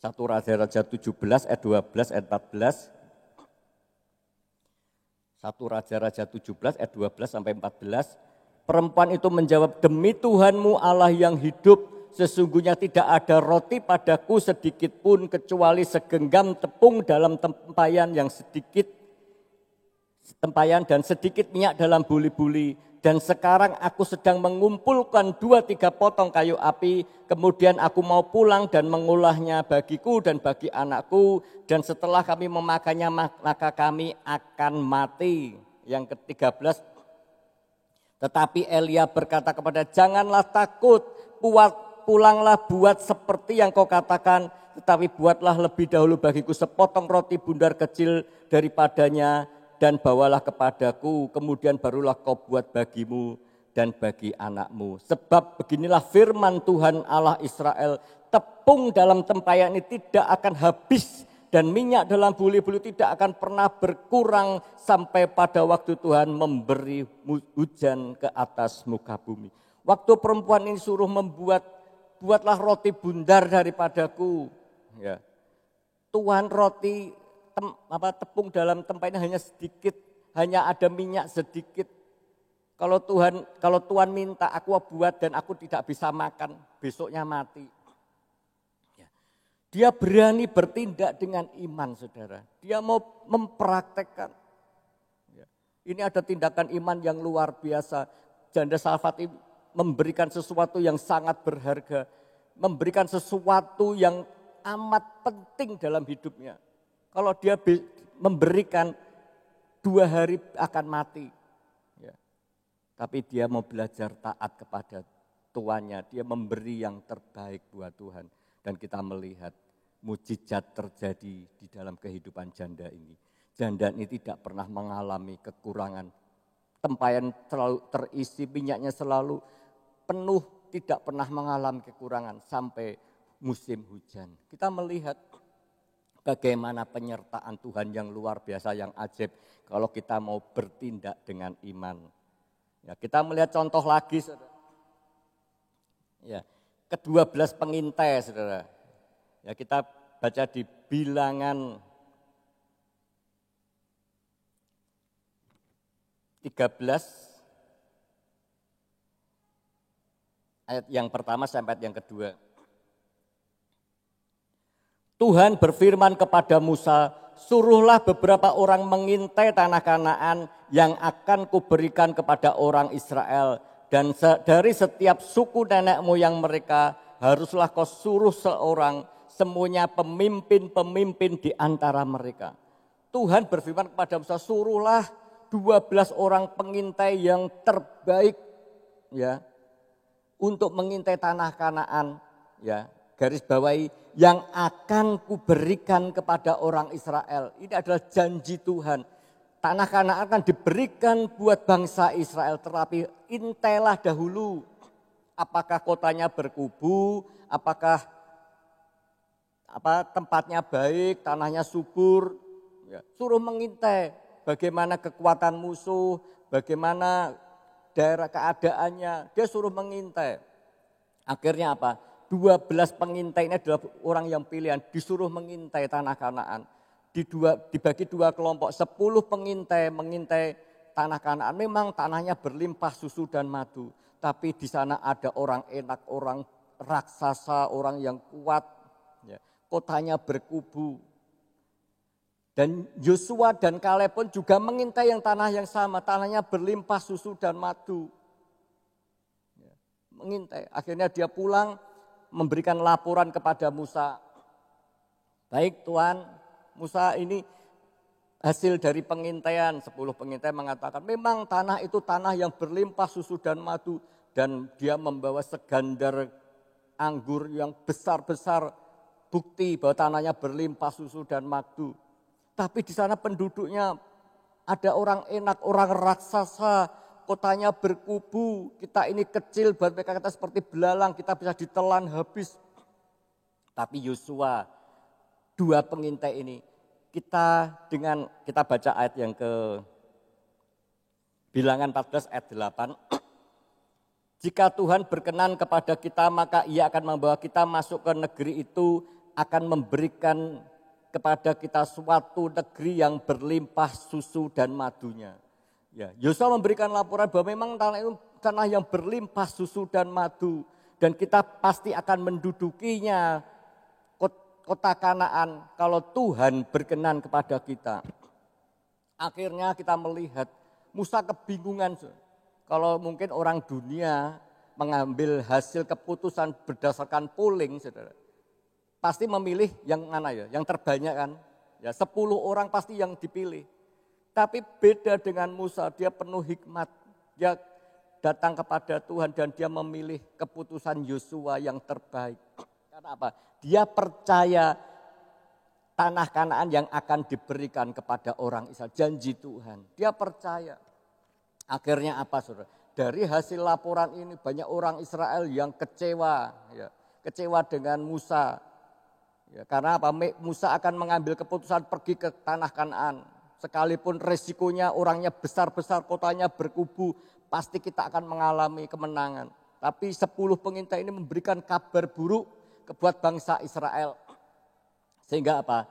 1 Raja-Raja 17 ayat 12 ayat 14. 1 Raja-Raja 17 ayat 12 sampai 14. Perempuan itu menjawab, demi Tuhanmu Allah yang hidup, sesungguhnya tidak ada roti padaku sedikit pun kecuali segenggam tepung dalam tempayan yang sedikit, tempayan dan sedikit minyak dalam buli-buli. Dan sekarang aku sedang mengumpulkan 2-3 potong kayu api, kemudian aku mau pulang dan mengolahnya bagiku dan bagi anakku, dan setelah kami memakannya maka kami akan mati. Yang ke-13, tetapi Elia berkata kepada, janganlah takut, pulanglah buat seperti yang kau katakan, tetapi buatlah lebih dahulu bagiku sepotong roti bundar kecil daripadanya, dan bawalah kepadaku, kemudian barulah kau buat bagimu dan bagi anakmu. Sebab beginilah firman Tuhan Allah Israel, tepung dalam tempayan ini tidak akan habis dan minyak dalam buli-buli tidak akan pernah berkurang sampai pada waktu Tuhan memberi hujan ke atas muka bumi. Waktu perempuan ini suruh buatlah roti bundar daripadaku. Ya. Tuhan roti tepung dalam tempayan hanya sedikit, hanya ada minyak sedikit. Kalau Tuhan minta aku buat dan aku tidak bisa makan, besoknya mati. Ya. Dia berani bertindak dengan iman saudara. Dia mau mempraktekkan. Ya. Ini ada tindakan iman yang luar biasa. Janda Sarfat ini memberikan sesuatu yang sangat berharga. Memberikan sesuatu yang amat penting dalam hidupnya. Kalau dia memberikan 2 hari akan mati. Ya. Tapi dia mau belajar taat kepada tuannya. Dia memberi yang terbaik buat Tuhan. Dan kita melihat mujizat terjadi di dalam kehidupan janda ini. Janda ini tidak pernah mengalami kekurangan. Tempayan selalu terisi, minyaknya selalu penuh, tidak pernah mengalami kekurangan sampai musim hujan. Kita melihat bagaimana penyertaan Tuhan yang luar biasa, yang ajaib kalau kita mau bertindak dengan iman. Ya, kita melihat contoh lagi, saudara. Ya, ke-12 pengintai, saudara. Ya, kita baca di Bilangan 13 ayat yang pertama sampai ayat yang kedua. Tuhan berfirman kepada Musa, suruhlah beberapa orang mengintai tanah Kanaan yang akan kuberikan kepada orang Israel. Dan dari setiap suku nenek moyang mereka haruslah kau suruh seorang, semuanya pemimpin-pemimpin di antara mereka. Tuhan berfirman kepada Musa, suruhlah 12 orang pengintai yang terbaik ya untuk mengintai tanah Kanaan ya. Garis bawahi yang akan kuberikan kepada orang Israel. Ini adalah janji Tuhan. Tanah Kanaan akan diberikan buat bangsa Israel. Tetapi intailah dahulu. Apakah kotanya berkubu, apakah tempatnya baik, tanahnya subur. Ya, suruh mengintai bagaimana kekuatan musuh, bagaimana daerah keadaannya. Dia suruh mengintai. Akhirnya apa? 12 pengintai ini adalah orang yang pilihan, disuruh mengintai tanah Kanaan. Dibagi 2 kelompok, 10 pengintai mengintai tanah Kanaan. Memang tanahnya berlimpah susu dan madu, tapi di sana ada orang enak, orang raksasa, orang yang kuat. Ya, kotanya berkubu. Dan Yosua dan Kaleb pun juga mengintai yang tanah yang sama, tanahnya berlimpah susu dan madu. Ya, mengintai, akhirnya dia pulang, memberikan laporan kepada Musa. Baik Tuhan, Musa ini hasil dari pengintaian. 10 pengintai mengatakan memang tanah itu tanah yang berlimpah susu dan madu. Dan dia membawa segandar anggur yang besar-besar, bukti bahwa tanahnya berlimpah susu dan madu. Tapi di sana penduduknya ada orang enak, orang raksasa, kotanya berkubu. Kita ini kecil, buat mereka kita seperti belalang, kita bisa ditelan habis. Tapi Yosua, 2 pengintai ini, kita baca ayat yang ke Bilangan 14 ayat 8. Jika Tuhan berkenan kepada kita, maka Ia akan membawa kita masuk ke negeri itu, akan memberikan kepada kita suatu negeri yang berlimpah susu dan madunya. Ya, Yosua memberikan laporan bahwa memang tanah itu tanah yang berlimpah susu dan madu, dan kita pasti akan mendudukinya, kota Kanaan, kalau Tuhan berkenan kepada kita. Akhirnya kita melihat Musa kebingungan. Kalau mungkin orang dunia mengambil hasil keputusan berdasarkan polling, saudara, pasti memilih yang mana ya, yang terbanyak kan. Ya 10 orang pasti yang dipilih. Tapi beda dengan Musa, dia penuh hikmat. Dia datang kepada Tuhan dan dia memilih keputusan Yosua yang terbaik. Karena apa? Dia percaya tanah Kanaan yang akan diberikan kepada orang Israel, janji Tuhan. Dia percaya. Akhirnya apa, saudara? Dari hasil laporan ini banyak orang Israel yang kecewa, ya, kecewa dengan Musa. Ya, karena apa? Musa akan mengambil keputusan pergi ke tanah Kanaan. Sekalipun resikonya orangnya besar-besar, kotanya berkubu, pasti kita akan mengalami kemenangan. Tapi 10 pengintai ini memberikan kabar buruk buat bangsa Israel. Sehingga apa?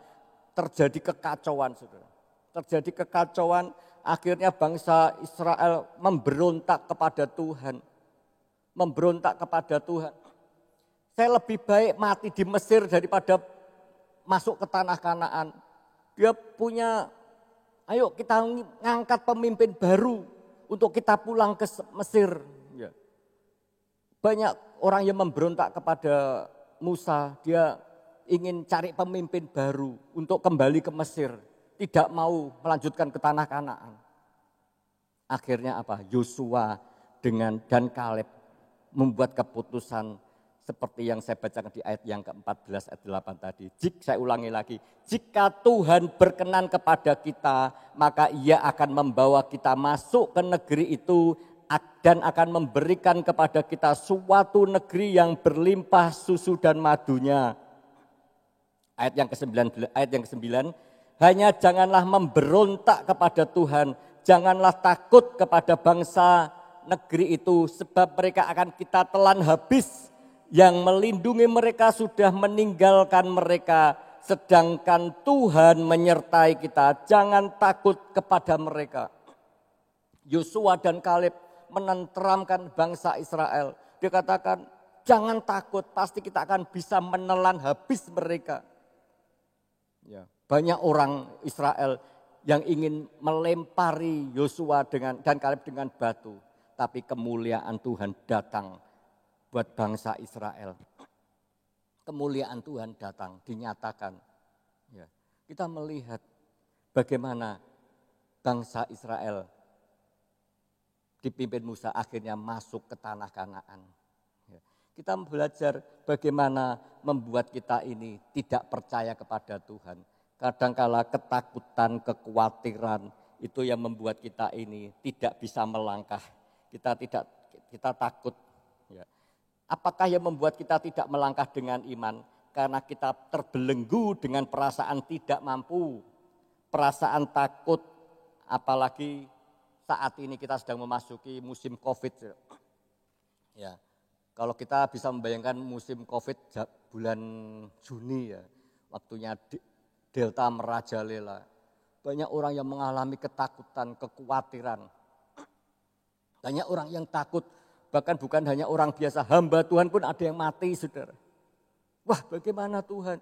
Terjadi kekacauan, saudara. Terjadi kekacauan. Akhirnya bangsa Israel memberontak kepada Tuhan. Memberontak kepada Tuhan. Saya lebih baik mati di Mesir daripada masuk ke tanah Kanaan. Dia punya, ayo kita ngangkat pemimpin baru untuk kita pulang ke Mesir. Ya. Banyak orang yang memberontak kepada Musa, dia ingin cari pemimpin baru untuk kembali ke Mesir. Tidak mau melanjutkan ke tanah Kanaan. Akhirnya apa? Yosua dan Kaleb membuat keputusan seperti yang saya bacakan di ayat yang ke-14 ayat 8 tadi. Saya ulangi lagi, jika Tuhan berkenan kepada kita, maka Ia akan membawa kita masuk ke negeri itu dan akan memberikan kepada kita suatu negeri yang berlimpah susu dan madunya. Ayat yang ke-9, hanya janganlah memberontak kepada Tuhan, janganlah takut kepada bangsa negeri itu, sebab mereka akan kita telan habis. Yang melindungi mereka sudah meninggalkan mereka, sedangkan Tuhan menyertai kita. Jangan takut kepada mereka. Yosua dan Kaleb menenteramkan bangsa Israel. Dia katakan, jangan takut, pasti kita akan bisa menelan habis mereka. Ya, banyak orang Israel yang ingin melempari Yosua dan Kaleb dengan batu. Tapi kemuliaan Tuhan datang buat bangsa Israel. Kemuliaan Tuhan datang, dinyatakan. Ya, kita melihat bagaimana bangsa Israel dipimpin Musa akhirnya masuk ke tanah Kanaan. Ya, kita belajar bagaimana membuat kita ini tidak percaya kepada Tuhan. Kadangkala ketakutan, kekhawatiran itu yang membuat kita ini tidak bisa melangkah. Kita takut. Ya. Apakah yang membuat kita tidak melangkah dengan iman? Karena kita terbelenggu dengan perasaan tidak mampu, perasaan takut, apalagi saat ini kita sedang memasuki musim COVID. Ya, kalau kita bisa membayangkan musim COVID bulan Juni ya, waktunya Delta merajalela. Banyak orang yang mengalami ketakutan, kekhawatiran. Banyak orang yang takut, bahkan bukan hanya orang biasa, hamba Tuhan pun ada yang mati, saudara. Wah, bagaimana Tuhan?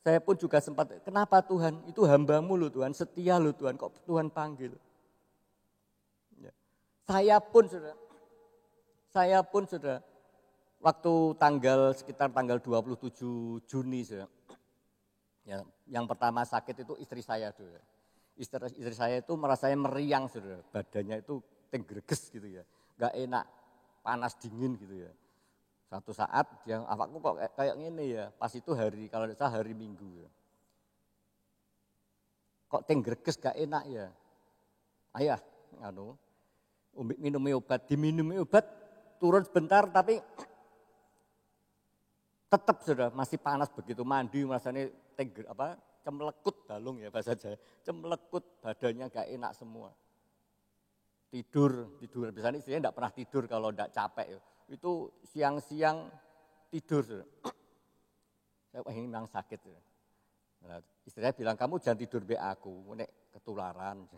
Saya pun juga sempat, kenapa Tuhan? Itu hambamu loh Tuhan, setia loh Tuhan, kok Tuhan panggil? Ya. Saya pun saudara, waktu sekitar tanggal 27 Juni, saudara, ya, yang pertama sakit itu istri saya dulu. Istri saya itu merasanya meriang, saudara, badannya itu tenggereges gitu ya, gak enak, panas dingin gitu ya. Satu saat dia, awakku kok kayak gini ya, pas itu hari, kalau tidak salah hari Minggu ya. kok tenggreges gak enak ya. Ayah, minum obat, diminum obat, turun sebentar tapi tetap sudah masih panas begitu mandi rasanya cemlekut balung ya bahasa Jawa, cemlekut badannya gak enak semua. Tidur, biasanya istrinya enggak pernah tidur kalau enggak capek ya. Itu siang-siang tidur. Saya ini memang sakit. Nah, istri saya bilang, kamu jangan tidur be aku, nek ketularan.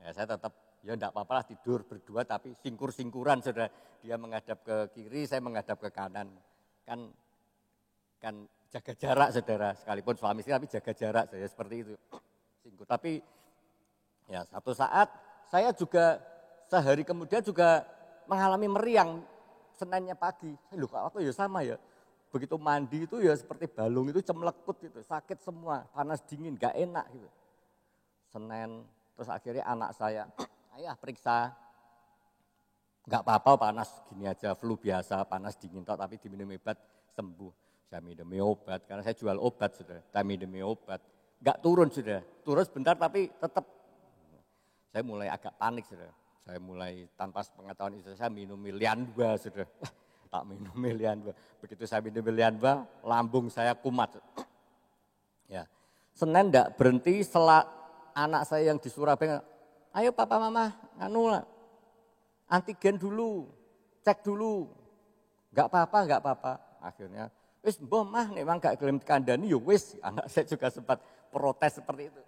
Ya, saya tetap, ya enggak apa-apa lah tidur berdua tapi singkur-singkuran saudara. Dia menghadap ke kiri, saya menghadap ke kanan. Kan jaga jarak saudara, sekalipun suami istri tapi jaga jarak saya seperti itu. Singkur. Tapi ya satu saat saya juga sehari kemudian juga mengalami meriang Seninnya pagi. Loh kok aku ya sama ya. Begitu mandi itu ya seperti balung itu cemlekut gitu, sakit semua, panas dingin, gak enak gitu. Senin, terus akhirnya anak saya, ayah periksa, gak apa-apa panas gini aja, flu biasa, panas dingin tapi diminum obat sembuh. Saya minum obat, karena saya jual obat sudah, saya minum obat. Gak turun sudah, turun sebentar tapi tetap. Saya mulai agak panik sudah. Saya mulai tanpa pengetahuan istri saya minum Milianba sudah. Tak minum Milianba. Begitu saya minum Milianba, lambung saya kumat. Ya. Senin enggak berhenti setelah anak saya yang di Surabaya, ayo papa mama, antigen dulu, cek dulu. Enggak apa-apa. Akhirnya, wis mbah mah memang enggak gelem kandhani ya wis. Anak saya juga sempat protes seperti itu.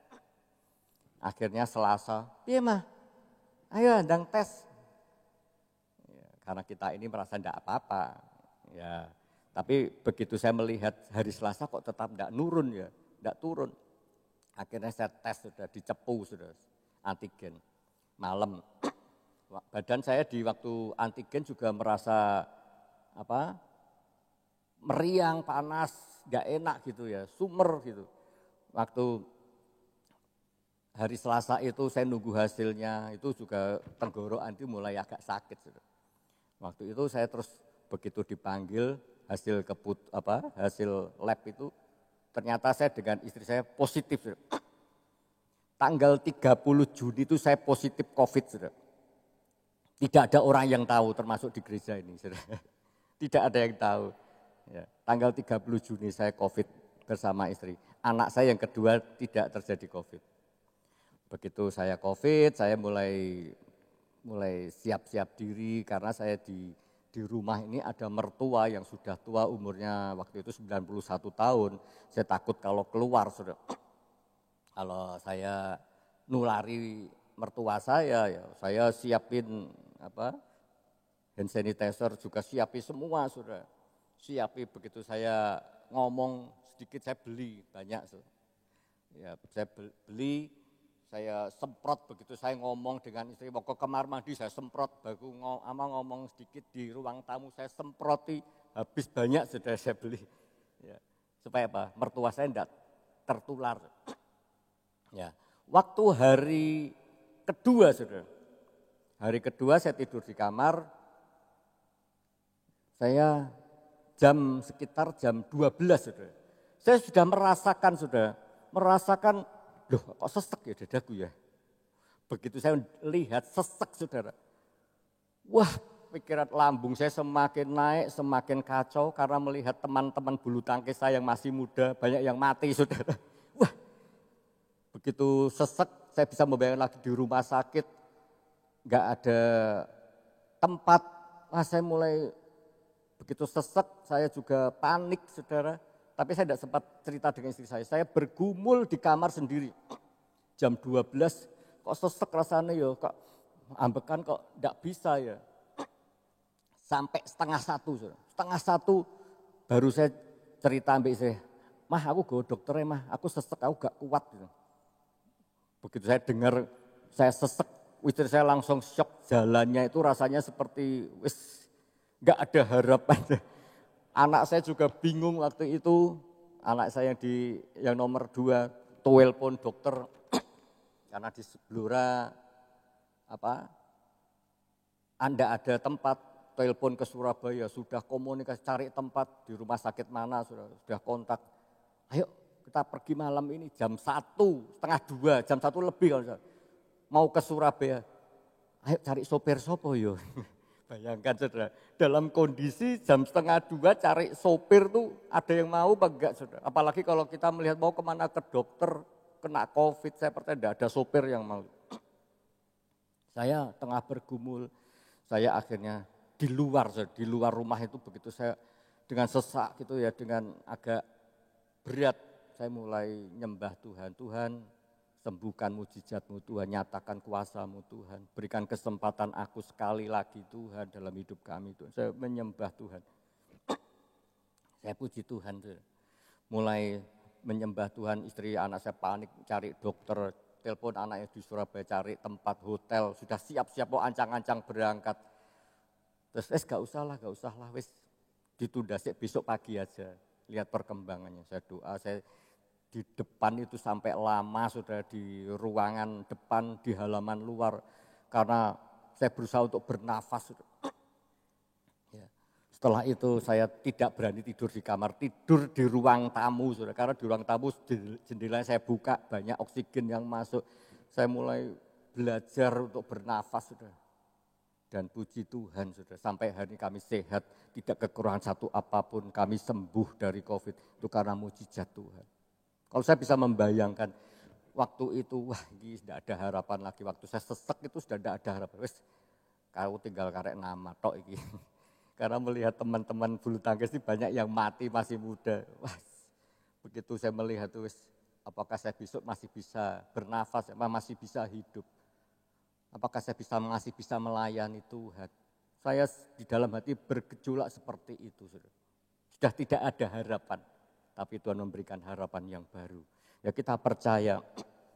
Akhirnya Selasa, piye mah? Ayo ndang tes. Ya, karena kita ini merasa enggak apa-apa. Ya, tapi begitu saya melihat hari Selasa kok tetap enggak nurun ya, enggak turun. Akhirnya saya tes sudah dicepu sudah antigen malam. Badan saya di waktu antigen juga merasa meriang, panas, enggak enak gitu ya, sumer gitu. Waktu hari Selasa itu saya nunggu hasilnya, itu juga tenggorokan itu mulai agak sakit. Waktu itu saya terus begitu dipanggil hasil hasil lab itu, ternyata saya dengan istri saya positif. Tanggal 30 Juni itu saya positif COVID. Tidak ada orang yang tahu termasuk di gereja ini. Tidak ada yang tahu. Ya, tanggal 30 Juni saya COVID bersama istri. Anak saya yang kedua tidak terjadi COVID. Begitu saya COVID, saya mulai siap-siap diri karena saya di rumah ini ada mertua yang sudah tua umurnya waktu itu 91 tahun. Saya takut kalau keluar sudah. Kalau saya nulari mertua saya, ya saya siapin hand sanitizer juga siapin semua sudah. Siapin begitu saya ngomong sedikit saya beli banyak sudah. Ya, saya beli. Saya semprot begitu saya ngomong dengan istri, mau ke kamar mandi saya semprot, baru ngomong sedikit di ruang tamu saya semproti, habis banyak sudah saya beli. Ya, supaya apa? Mertua saya tidak tertular. Ya, waktu hari kedua sudah, hari kedua saya tidur di kamar, saya sekitar jam 12 sudah. Saya sudah merasakan loh kok sesek ya dadaku ya. Begitu saya lihat sesek saudara. Wah pikiran lambung saya semakin naik, semakin kacau karena melihat teman-teman bulu tangkis saya yang masih muda, banyak yang mati saudara. Wah begitu sesek saya bisa membayangkan lagi di rumah sakit. Gak ada tempat, saya mulai begitu sesek saya juga panik saudara. Tapi saya tidak sempat cerita dengan istri saya bergumul di kamar sendiri. Jam 12, kok sesek rasanya ya, kok ambekan kok tidak bisa ya. Sampai setengah satu baru saya cerita ambil istri, mah aku go dokternya mah, aku sesek, aku gak kuat. Begitu saya dengar saya sesek, istri saya langsung shock, jalannya itu rasanya seperti wis gak ada harapan. Anak saya juga bingung waktu itu, anak saya yang nomor 2, telepon dokter, karena di Blora, Anda ada tempat, telepon ke Surabaya, sudah komunikasi cari tempat di rumah sakit mana, sudah kontak. Ayo kita pergi malam ini jam 1, setengah 2, jam 1 lebih kalau mau ke Surabaya. Ayo cari sopir sopo yo. Bayangkan saudara, dalam kondisi jam setengah 2 cari sopir tuh ada yang mau apa enggak saudara. Apalagi kalau kita melihat mau kemana ke dokter, kena COVID, saya percaya tidak ada sopir yang mau. Saya tengah bergumul, saya akhirnya di luar rumah itu begitu saya dengan sesak gitu ya, dengan agak berat, saya mulai nyembah Tuhan. Tuhan, sembuhkan mujizat-Mu Tuhan, nyatakan kuasa-Mu Tuhan. Berikan kesempatan aku sekali lagi Tuhan dalam hidup kami Tuhan. Saya menyembah Tuhan. Saya puji Tuhan. Mulai menyembah Tuhan, istri anak saya panik cari dokter, telepon anaknya di Surabaya cari tempat hotel, sudah siap-siap mau ancang-ancang berangkat. Terus gak usah lah, wis ditunda sih besok pagi aja. Lihat perkembangannya, saya doa, saya di depan itu sampai lama sudah di ruangan depan, di halaman luar. Karena saya berusaha untuk bernafas. Ya. Setelah itu saya tidak berani tidur di kamar, tidur di ruang tamu. Saudara. Karena di ruang tamu jendelanya saya buka, banyak oksigen yang masuk. Saya mulai belajar untuk bernafas. Saudara. Dan puji Tuhan, saudara, sampai hari ini kami sehat, tidak kekurangan satu apapun, kami sembuh dari COVID, itu karena mujizat Tuhan. Kalau saya bisa membayangkan, waktu itu, wah ini tidak ada harapan lagi, waktu saya sesek itu sudah tidak ada harapan, wes kau tinggal karek nama tok ini. Karena melihat teman-teman bulu tangkis ini banyak yang mati masih muda, wah begitu saya melihat itu, wes apakah saya besok masih bisa bernafas, masih bisa hidup. Apakah saya masih bisa melayani Tuhan? Saya di dalam hati bergejolak seperti itu. Sudah tidak ada harapan, tapi Tuhan memberikan harapan yang baru. Ya kita percaya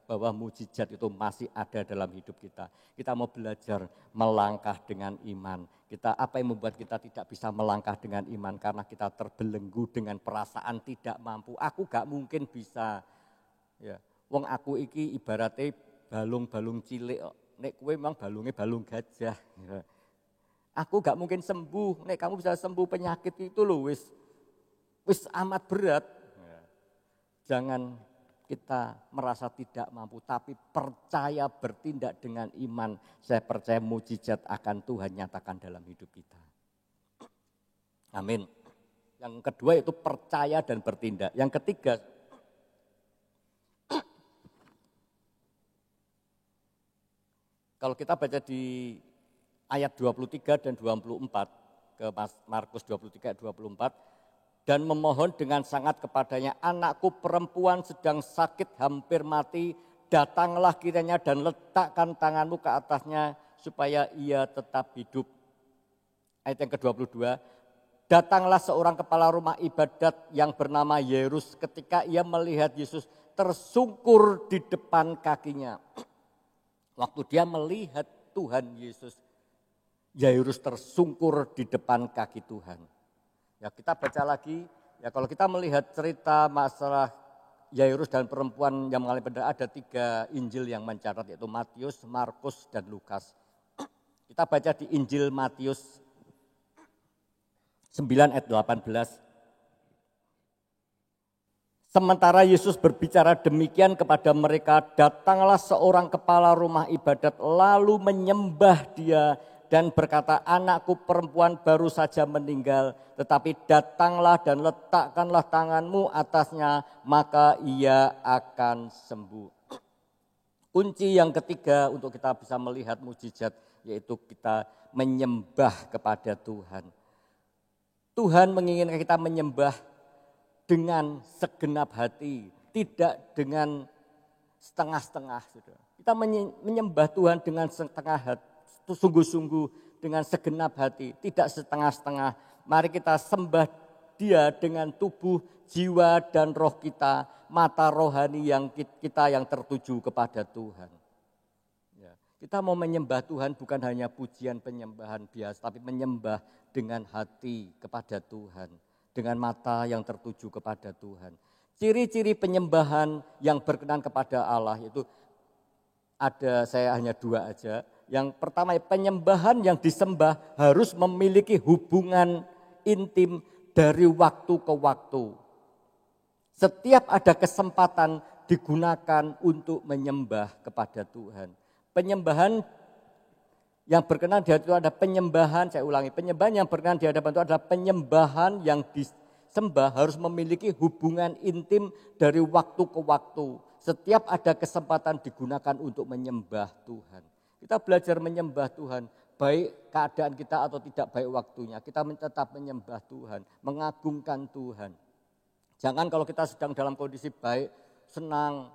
bahwa mujizat itu masih ada dalam hidup kita. Kita mau belajar melangkah dengan iman. Apa yang membuat kita tidak bisa melangkah dengan iman? Karena kita terbelenggu dengan perasaan tidak mampu. Aku gak mungkin bisa. Ya, wong aku iki ibaratnya balung-balung cilik. Nek kowe memang balungnya balung gajah. Ya. Aku gak mungkin sembuh. Nek kamu bisa sembuh penyakit itu loh wis amat berat. Ya. Jangan kita merasa tidak mampu, tapi percaya bertindak dengan iman. Saya percaya mujizat akan Tuhan nyatakan dalam hidup kita. Amin. Yang kedua itu percaya dan bertindak. Yang ketiga, kalau kita baca di ayat 23 dan 24, ke Markus 23 24, dan memohon dengan sangat kepadanya, anakku perempuan sedang sakit hampir mati, datanglah kiranya dan letakkan tanganmu ke atasnya supaya ia tetap hidup. Ayat yang ke-22, datanglah seorang kepala rumah ibadat yang bernama Yairus, ketika ia melihat Yesus tersungkur di depan kakinya. Waktu dia melihat Tuhan Yesus, Yairus tersungkur di depan kaki Tuhan. Ya kita baca lagi, ya kalau kita melihat cerita masalah Yairus dan perempuan yang mengalami pendarahan, ada 3 Injil yang mencatat, yaitu Matius, Markus, dan Lukas. Kita baca di Injil Matius 9 ayat 18. Sementara Yesus berbicara demikian kepada mereka, datanglah seorang kepala rumah ibadat lalu menyembah dia dan berkata, anakku perempuan baru saja meninggal, tetapi datanglah dan letakkanlah tanganmu atasnya, maka ia akan sembuh. Kunci yang ketiga untuk kita bisa melihat mujizat, yaitu kita menyembah kepada Tuhan. Tuhan menginginkan kita menyembah dengan segenap hati, tidak dengan setengah-setengah. Kita menyembah Tuhan dengan setengah hati, sungguh-sungguh dengan segenap hati, tidak setengah-setengah. Mari kita sembah Dia dengan tubuh, jiwa, dan roh kita, mata rohani yang kita yang tertuju kepada Tuhan. Ya, kita mau menyembah Tuhan bukan hanya pujian penyembahan biasa, tapi menyembah dengan hati kepada Tuhan. Dengan mata yang tertuju kepada Tuhan. Ciri-ciri penyembahan yang berkenan kepada Allah itu ada, saya hanya 2 aja. Yang pertama, penyembahan yang disembah harus memiliki hubungan intim dari waktu ke waktu. Setiap ada kesempatan digunakan untuk menyembah kepada Tuhan. Penyembahan yang berkenan di hadapan Tuhan ada penyembahan, saya ulangi, penyembahan yang berkenan di hadapan Tuhan adalah penyembahan yang disembah harus memiliki hubungan intim dari waktu ke waktu. Setiap ada kesempatan digunakan untuk menyembah Tuhan. Kita belajar menyembah Tuhan, baik keadaan kita atau tidak baik waktunya. Kita tetap menyembah Tuhan, mengagungkan Tuhan. Jangan kalau kita sedang dalam kondisi baik, senang,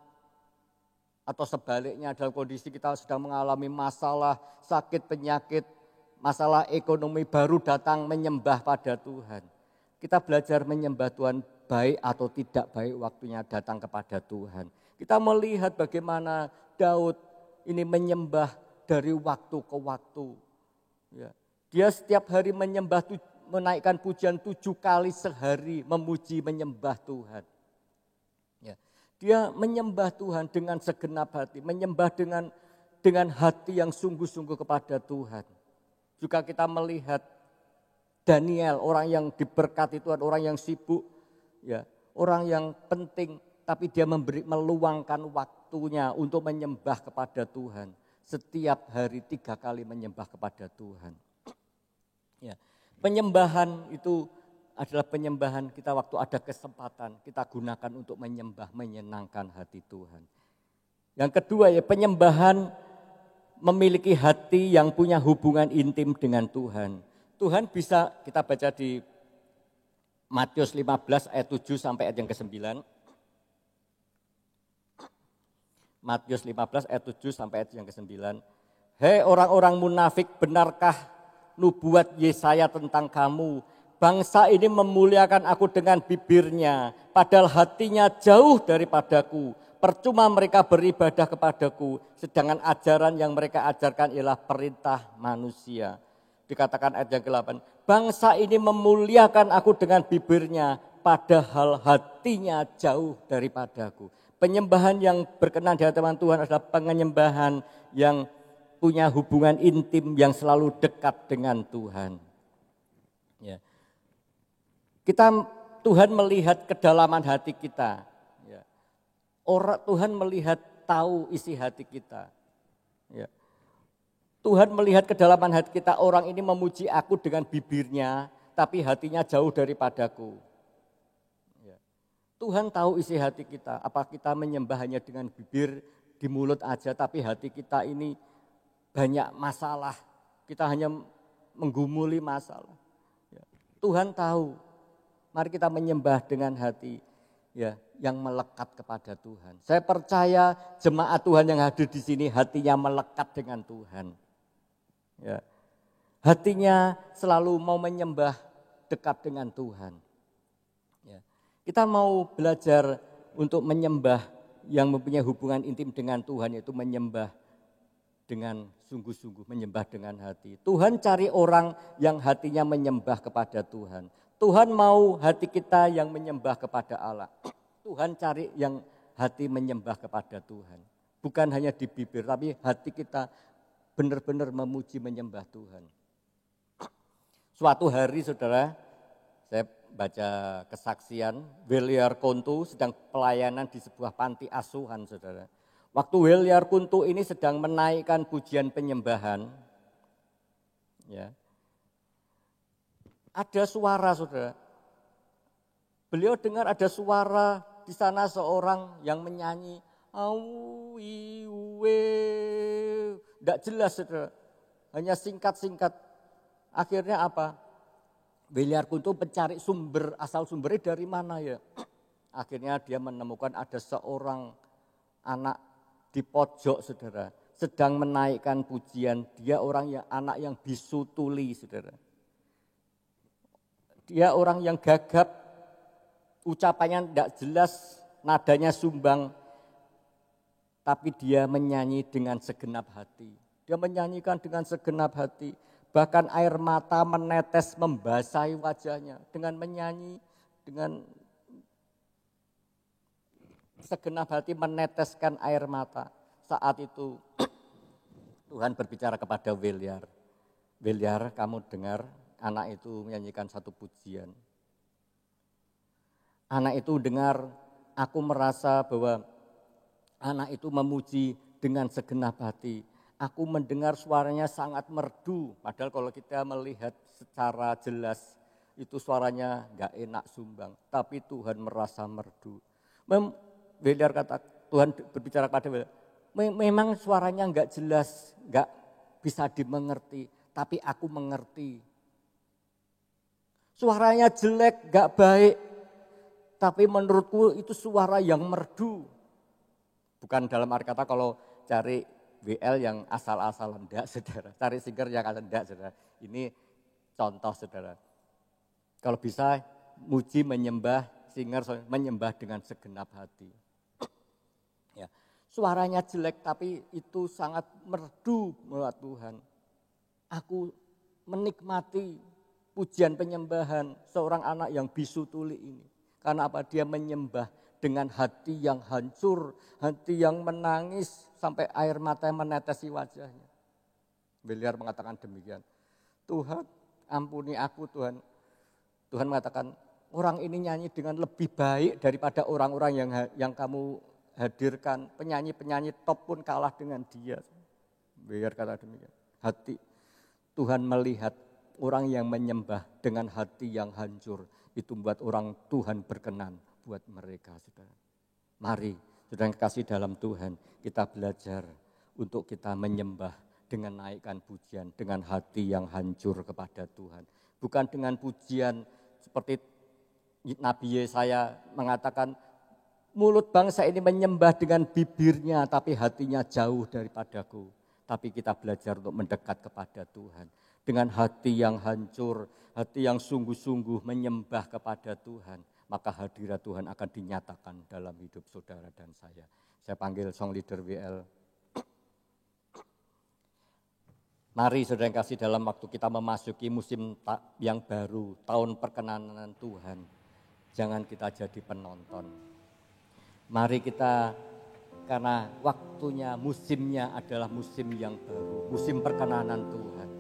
atau sebaliknya dalam kondisi kita sedang mengalami masalah, sakit, penyakit, masalah ekonomi baru datang menyembah pada Tuhan. Kita belajar menyembah Tuhan baik atau tidak baik waktunya datang kepada Tuhan. Kita melihat bagaimana Daud ini menyembah dari waktu ke waktu. Ya. Dia setiap hari menyembah, menaikkan pujian 7 kali sehari, memuji menyembah Tuhan. Ya. Dia menyembah Tuhan dengan segenap hati, menyembah dengan hati yang sungguh-sungguh kepada Tuhan. Juga kita melihat Daniel, orang yang diberkati Tuhan, orang yang sibuk, ya, orang yang penting, tapi dia meluangkan waktunya untuk menyembah kepada Tuhan. Setiap hari 3 kali menyembah kepada Tuhan. Ya. Penyembahan itu adalah penyembahan kita waktu ada kesempatan kita gunakan untuk menyembah, menyenangkan hati Tuhan. Yang kedua ya, penyembahan memiliki hati yang punya hubungan intim dengan Tuhan. Tuhan bisa, kita baca di Matius 15 ayat 7 sampai ayat yang ke-9. Matius 15 ayat 7 sampai ayat yang ke-9. Hei orang-orang munafik, benarkah nubuat Yesaya tentang kamu? Bangsa ini memuliakan aku dengan bibirnya, padahal hatinya jauh daripadaku. Percuma mereka beribadah kepadaku, sedangkan ajaran yang mereka ajarkan ialah perintah manusia. Dikatakan ayat yang ke-8, bangsa ini memuliakan aku dengan bibirnya, padahal hatinya jauh daripadaku. Penyembahan yang berkenan di hadapan Tuhan adalah penyembahan yang punya hubungan intim yang selalu dekat dengan Tuhan. Ya. Tuhan melihat kedalaman hati kita. Ya. Tuhan melihat tahu isi hati kita. Ya. Tuhan melihat kedalaman hati kita, orang ini memuji aku dengan bibirnya, tapi hatinya jauh daripadaku. Tuhan tahu isi hati kita, apa kita menyembah hanya dengan bibir, di mulut aja, tapi hati kita ini banyak masalah, kita hanya menggumuli masalah. Tuhan tahu, mari kita menyembah dengan hati ya yang melekat kepada Tuhan. Saya percaya jemaat Tuhan yang hadir di sini hatinya melekat dengan Tuhan. Ya. Hatinya selalu mau menyembah dekat dengan Tuhan. Kita mau belajar untuk menyembah yang mempunyai hubungan intim dengan Tuhan, yaitu menyembah dengan sungguh-sungguh, menyembah dengan hati. Tuhan cari orang yang hatinya menyembah kepada Tuhan. Tuhan mau hati kita yang menyembah kepada Allah. Tuhan cari yang hati menyembah kepada Tuhan. Bukan hanya di bibir, tapi hati kita benar-benar memuji menyembah Tuhan. Suatu hari saudara, saya baca kesaksian, Williar Kuntu sedang pelayanan di sebuah panti asuhan, saudara. Waktu Williar Kuntu ini sedang menaikkan pujian penyembahan, ya, ada suara, saudara. Beliau dengar ada suara di sana seorang yang menyanyi, tidak jelas, saudara. Hanya singkat-singkat. Akhirnya apa? Williar Kuntu mencari asal sumbernya dari mana ya. Akhirnya dia menemukan ada seorang anak di pojok, saudara, sedang menaikkan pujian. Dia anak yang bisu tuli, saudara. Dia orang yang gagap, ucapannya tidak jelas, nadanya sumbang, tapi dia menyanyi dengan segenap hati. Dia menyanyikan dengan segenap hati. Bahkan air mata menetes membasahi wajahnya dengan menyanyi, dengan segenap hati meneteskan air mata. Saat itu Tuhan berbicara kepada Williar. Williar, kamu dengar anak itu menyanyikan satu pujian. Anak itu dengar aku merasa bahwa anak itu memuji dengan segenap hati. Aku mendengar suaranya sangat merdu, padahal kalau kita melihat secara jelas itu suaranya enggak enak sumbang, tapi Tuhan merasa merdu. Beliau kata, Tuhan berbicara kepada beliau, memang suaranya enggak jelas, enggak bisa dimengerti, tapi aku mengerti. Suaranya jelek, enggak baik, tapi menurutku itu suara yang merdu. Bukan dalam arti kata kalau cari WL yang asal-asalan, enggak saudara. Cari singer yang asal, enggak saudara. Ini contoh saudara. Kalau bisa muji menyembah, singer menyembah dengan segenap hati. Ya, suaranya jelek tapi itu sangat merdu menurut Tuhan. Aku menikmati pujian penyembahan seorang anak yang bisu tuli ini. Karena apa? Dia menyembah dengan hati yang hancur, hati yang menangis sampai air mata menetesi wajahnya. Beliau mengatakan demikian. Tuhan, ampuni aku Tuhan. Tuhan mengatakan, orang ini nyanyi dengan lebih baik daripada orang-orang yang kamu hadirkan. Penyanyi-penyanyi top pun kalah dengan dia. Beliau kata demikian. Hati Tuhan melihat orang yang menyembah dengan hati yang hancur. Itu membuat orang Tuhan berkenan buat mereka, saudara. Mari, saudara yang kasih dalam Tuhan, kita belajar untuk kita menyembah dengan naikkan pujian, dengan hati yang hancur kepada Tuhan. Bukan dengan pujian seperti Nabi Yesaya mengatakan, mulut bangsa ini menyembah dengan bibirnya, tapi hatinya jauh daripadaku. Tapi kita belajar untuk mendekat kepada Tuhan. Dengan hati yang hancur, hati yang sungguh-sungguh menyembah kepada Tuhan, maka hadirat Tuhan akan dinyatakan dalam hidup saudara dan saya. Saya panggil song leader WL. Mari saudara yang kasih, dalam waktu kita memasuki musim yang baru, tahun perkenanan Tuhan, jangan kita jadi penonton. Mari kita, karena waktunya, musimnya adalah musim yang baru, musim perkenanan Tuhan.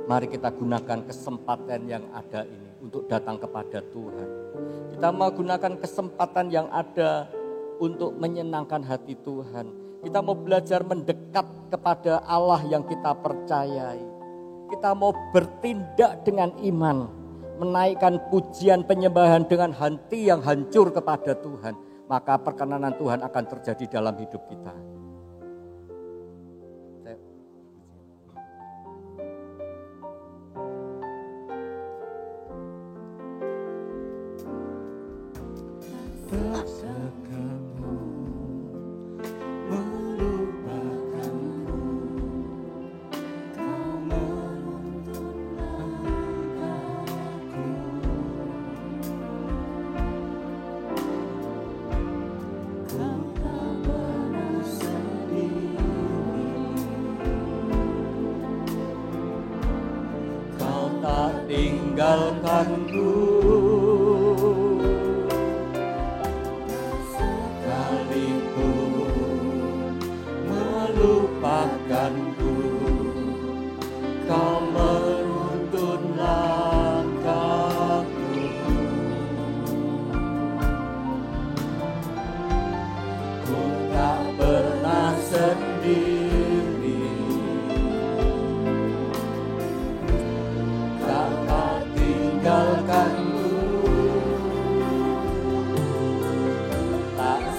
Mari kita gunakan kesempatan yang ada ini untuk datang kepada Tuhan. Kita mau gunakan kesempatan yang ada untuk menyenangkan hati Tuhan. Kita mau belajar mendekat kepada Allah yang kita percayai. Kita mau bertindak dengan iman, menaikkan pujian penyembahan dengan hati yang hancur kepada Tuhan. Maka perkenanan Tuhan akan terjadi dalam hidup kita. Tinggalkanku sekalipun melupakanku, kau menuntun langkahku. Ku tak pernah sendiri.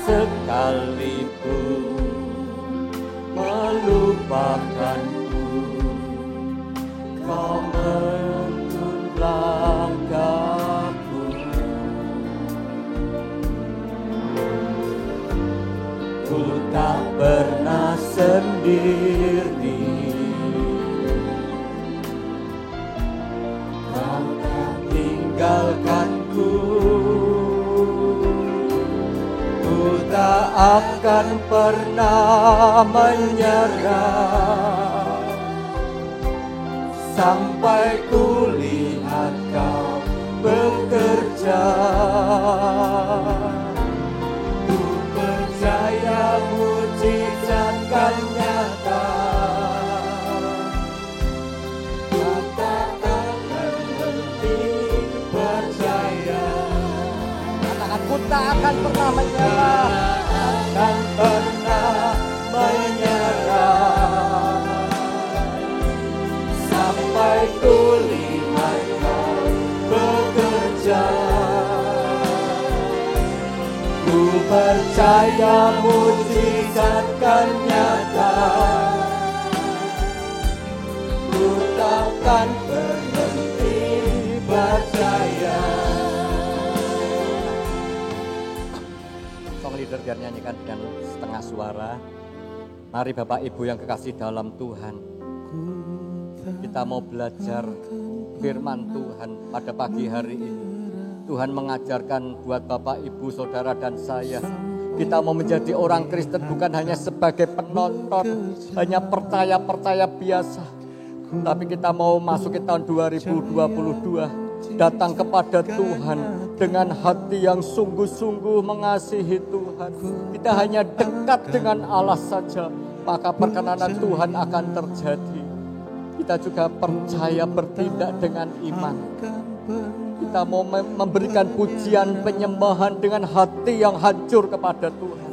Sekalipun melupakanku, kau menuntun langkahku. Ku tak pernah sendiri. Kau tak tinggalkanku. Tak akan pernah menyerah sampai kulihat kau bekerja. Ku percaya mujizat kan nyata. Ku tak akan berhenti percaya. Katakan, ku tak akan akan pernah menyerah, akan pernah menyerah. Sampai kulihat kau bekerja, ku percaya mujizat kan nyata. Ku takkan berhenti percaya. Song leader biar nyanyikan dengan setengah suara. Mari Bapak Ibu yang kekasih dalam Tuhan, kita mau belajar firman Tuhan pada pagi hari ini. Tuhan mengajarkan buat Bapak Ibu, Saudara dan saya, kita mau menjadi orang Kristen bukan hanya sebagai penonton, hanya percaya-percaya biasa. Tapi kita mau masuk ke tahun 2022, datang kepada Tuhan dengan hati yang sungguh-sungguh mengasihi Tuhan. Kita hanya dekat dengan Allah saja, maka perkenanan Tuhan akan terjadi. Kita juga percaya bertindak dengan iman. Kita mau memberikan pujian penyembahan dengan hati yang hancur kepada Tuhan.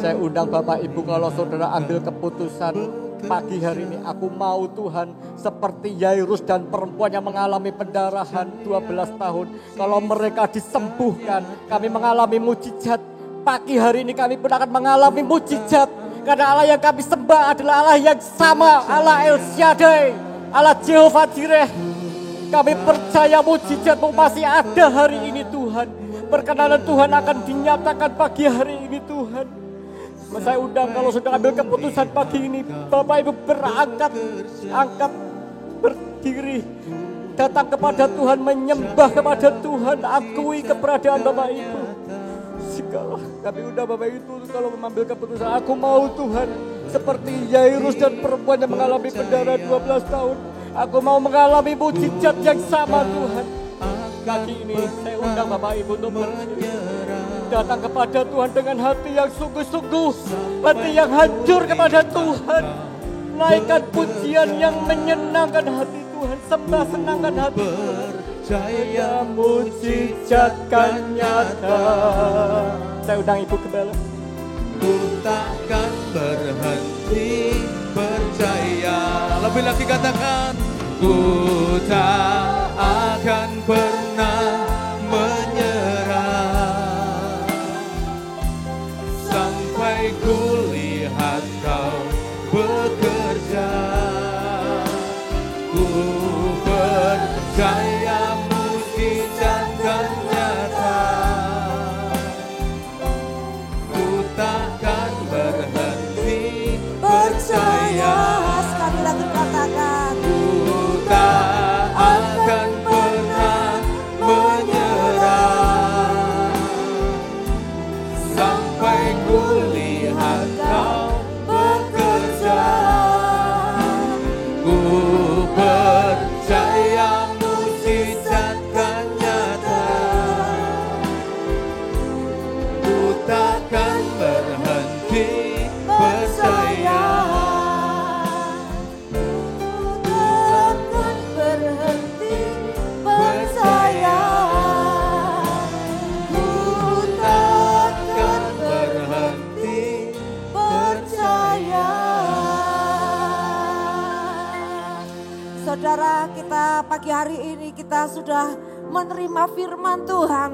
Saya undang Bapak Ibu, kalau saudara ambil keputusan pagi hari ini, aku mau Tuhan seperti Yairus dan perempuan yang mengalami pendarahan 12 tahun. Kalau mereka disembuhkan, kami mengalami mujizat. Pagi hari ini kami pun akan mengalami mujizat. Karena Allah yang kami sembah adalah Allah yang sama, Allah El Shaddai, Allah Jehovah Jireh. Kami percaya mujizat-Mu masih ada hari ini Tuhan. Perkenanan Tuhan akan dinyatakan pagi hari ini Tuhan. Saya undang kalau sudah ambil keputusan pagi ini, Bapak Ibu berangkat, angkat, berdiri, datang kepada Tuhan, menyembah kepada Tuhan, akui keberadaan Bapak Ibu. Segala kami undang Bapak Ibu kalau mengambil keputusan, aku mau Tuhan seperti Yairus dan perempuan yang mengalami pendarahan 12 tahun. Aku mau mengalami mujizat yang sama Tuhan. Kali ini saya undang Bapak Ibu untuk berdiri, datang kepada Tuhan dengan hati yang sungguh-sungguh, hati yang hancur kepada Tuhan. Naikkan pujian yang menyenangkan hati Tuhan, sembah senangkan hati Tuhan. Percaya mujizat kan nyata. Saya undang Ibu Gembala. Ku takkan berhenti percaya. Lebih lagi katakan, ku tak akan pernah menyerah sampai ku lihat kau bekerja. Ku percaya mujizat kan nyata. Ku takkan berhenti percaya. Sekali lagi katakan, Ku tak akan pernah menyerah sampai ku lihat kau bekerja. Ku percaya mujizat kan nyata. Ku takkan berhenti percaya. takkan berhenti percaya. Ku takkan Berhenti percaya. Saudara, kita pagi hari ini kita sudah menerima firman Tuhan.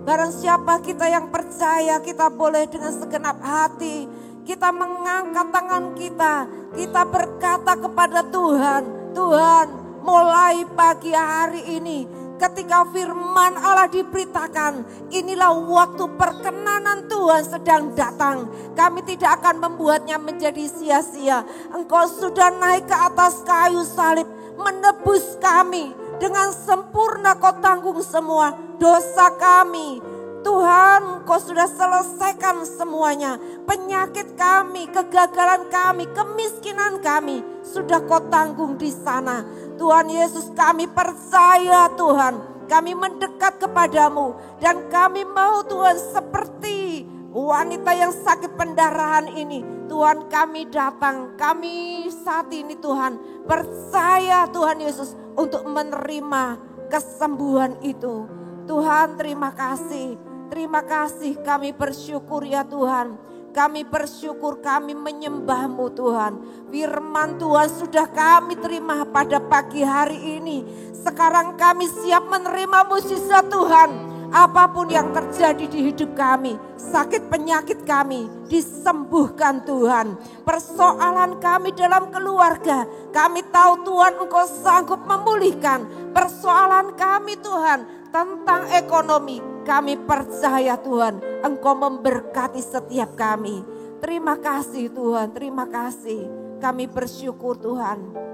Barang siapa kita yang percaya, kita boleh dengan segenap hati, kita mengangkat tangan kita berkata kepada Tuhan, Tuhan, mulai pagi hari ini ketika firman Allah diberitakan, inilah waktu perkenanan Tuhan sedang datang. Kami tidak akan membuatnya menjadi sia-sia. Engkau sudah naik ke atas kayu salib, menebus kami. Dengan sempurna kau tanggung semua dosa kami. Tuhan, Kau sudah selesaikan semuanya. Penyakit kami, kegagalan kami, kemiskinan kami sudah Kau tanggung di sana. Tuhan Yesus, kami percaya Tuhan. Kami mendekat kepadamu dan kami mau Tuhan seperti wanita yang sakit pendarahan ini. Tuhan, kami datang, kami saat ini Tuhan percaya Tuhan Yesus untuk menerima kesembuhan itu. Tuhan, terima kasih. Terima kasih, kami bersyukur ya Tuhan. Kami bersyukur, kami menyembah-Mu Tuhan. Firman Tuhan sudah kami terima pada pagi hari ini. Sekarang kami siap menerima mukjizat Tuhan. Apapun yang terjadi di hidup kami, sakit penyakit kami disembuhkan Tuhan. Persoalan kami dalam keluarga, kami tahu Tuhan Engkau sanggup memulihkan. Persoalan kami Tuhan tentang ekonomi, kami percaya Tuhan Engkau memberkati setiap kami. Terima kasih Tuhan, terima kasih. Kami bersyukur Tuhan.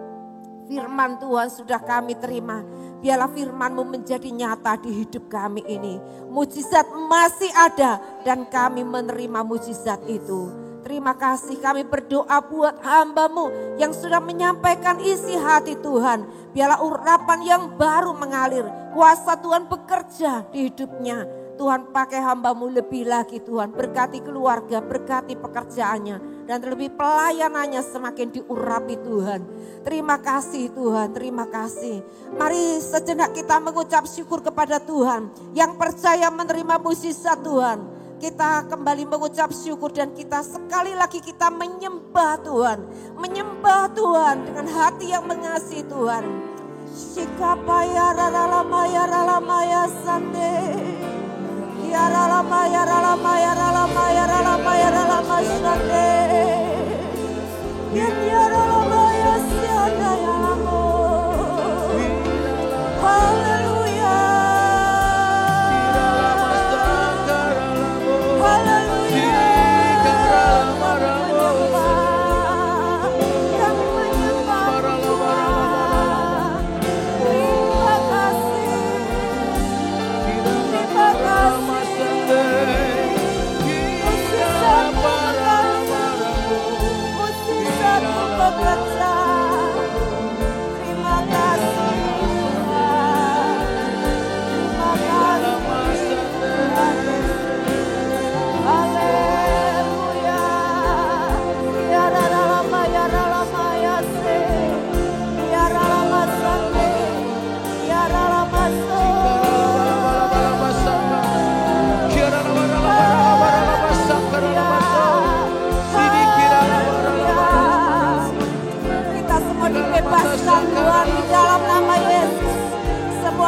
Firman Tuhan sudah kami terima. Biarlah firman-Mu menjadi nyata di hidup kami ini. Mujizat masih ada dan kami menerima mujizat itu. Terima kasih, kami berdoa buat hamba-Mu yang sudah menyampaikan isi hati Tuhan. Biarlah urapan yang baru mengalir. Kuasa Tuhan bekerja di hidupnya. Tuhan pakai hamba-Mu lebih lagi Tuhan. Berkati keluarga, berkati pekerjaannya. Dan terlebih pelayanannya semakin diurapi Tuhan. Terima kasih Tuhan, terima kasih. Mari sejenak kita mengucap syukur kepada Tuhan. Yang percaya menerima mukjizat Tuhan. Kita kembali mengucap syukur dan kita sekali lagi kita menyembah Tuhan. Menyembah Tuhan dengan hati yang mengasihi Tuhan. Shikapaya ralamaya ralamaya sande. Ya ralamaya ralamaya ralamaya ralamaya ralamaya sande. Ya ralamaya siana ya lamo. Haleluya.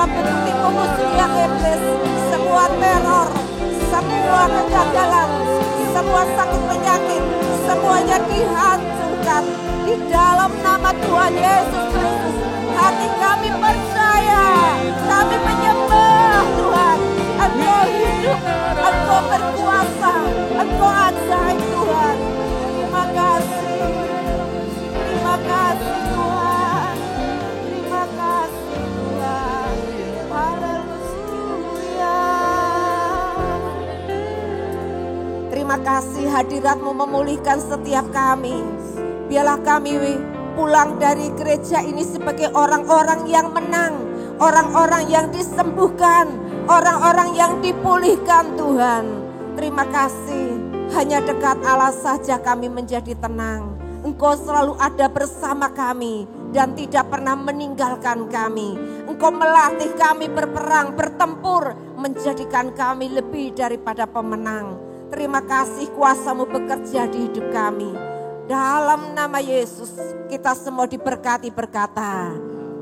Bentuk tipu musuh yang iblis, semua teror, semua kegagalan, semua sakit penyakit, semuanya dihancurkan di dalam nama Tuhan Yesus Kristus. Hati kami percaya, kami menyembah Tuhan. Engkau hidup, Engkau berkuasa, Engkau ajaib Tuhan. Terima kasih, terima kasih Tuhan, terima kasih Tuhan. Haleluya. Terima kasih hadirat-Mu memulihkan setiap kami. Biarlah kami pulang dari gereja ini sebagai orang-orang yang menang, orang-orang yang disembuhkan, orang-orang yang dipulihkan Tuhan. Terima kasih, hanya dekat Allah saja kami menjadi tenang. Engkau selalu ada bersama kami dan tidak pernah meninggalkan kami. Engkau melatih kami berperang, bertempur, menjadikan kami lebih daripada pemenang. Terima kasih kuasa-Mu bekerja di hidup kami. Dalam nama Yesus kita semua diberkati berkata,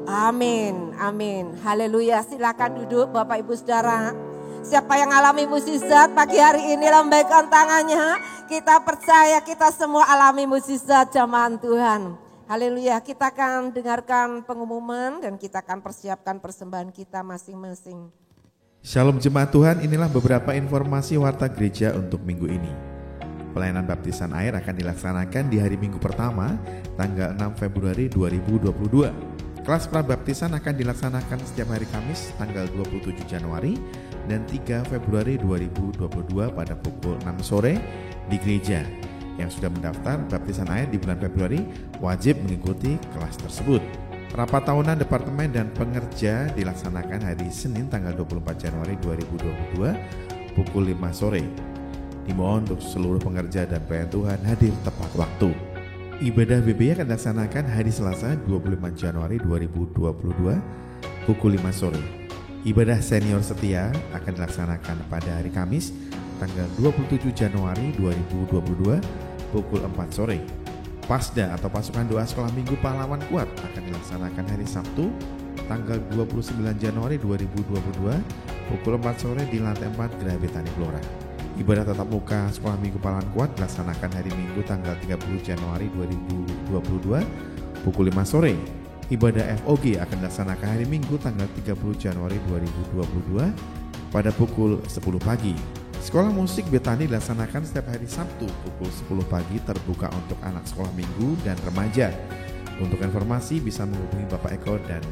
amin, amin, haleluya. Silakan duduk Bapak Ibu Saudara. Siapa yang alami mukjizat pagi hari ini lambaikan tangannya. Kita percaya kita semua alami mukjizat jamahan Tuhan. Haleluya, kita akan dengarkan pengumuman dan kita akan persiapkan persembahan kita masing-masing. Shalom jemaat Tuhan, inilah beberapa informasi warta gereja untuk minggu ini. Pelayanan baptisan air akan dilaksanakan di hari Minggu pertama, tanggal 6 Februari 2022. Kelas prabaptisan akan dilaksanakan setiap hari Kamis, tanggal 27 Januari dan 3 Februari 2022 pada pukul 6 sore di gereja. Yang sudah mendaftar baptisan air di bulan Februari wajib mengikuti kelas tersebut. Rapat tahunan Departemen dan Pengerja dilaksanakan hari Senin tanggal 24 Januari 2022 pukul 5 sore. Dimohon untuk seluruh pengerja dan pelayan Tuhan hadir tepat waktu. Ibadah BBY akan dilaksanakan hari Selasa 25 Januari 2022 pukul 5 sore. Ibadah senior setia akan dilaksanakan pada hari Kamis tanggal 27 Januari 2022 pukul 4 sore. Pasda atau pasukan doa sekolah minggu pahlawan kuat akan dilaksanakan hari Sabtu tanggal 29 Januari 2022 pukul 4 sore di lantai 4 Geraha Betani Blora. Ibadah tatap muka sekolah minggu pahlawan kuat dilaksanakan hari Minggu tanggal 30 Januari 2022 pukul 5 sore. Ibadah FOG akan dilaksanakan hari Minggu tanggal 30 Januari 2022 pada pukul 10 pagi. Sekolah musik Betani dilaksanakan setiap hari Sabtu pukul 10 pagi, terbuka untuk anak sekolah minggu dan remaja. Untuk informasi bisa menghubungi Bapak Eko dan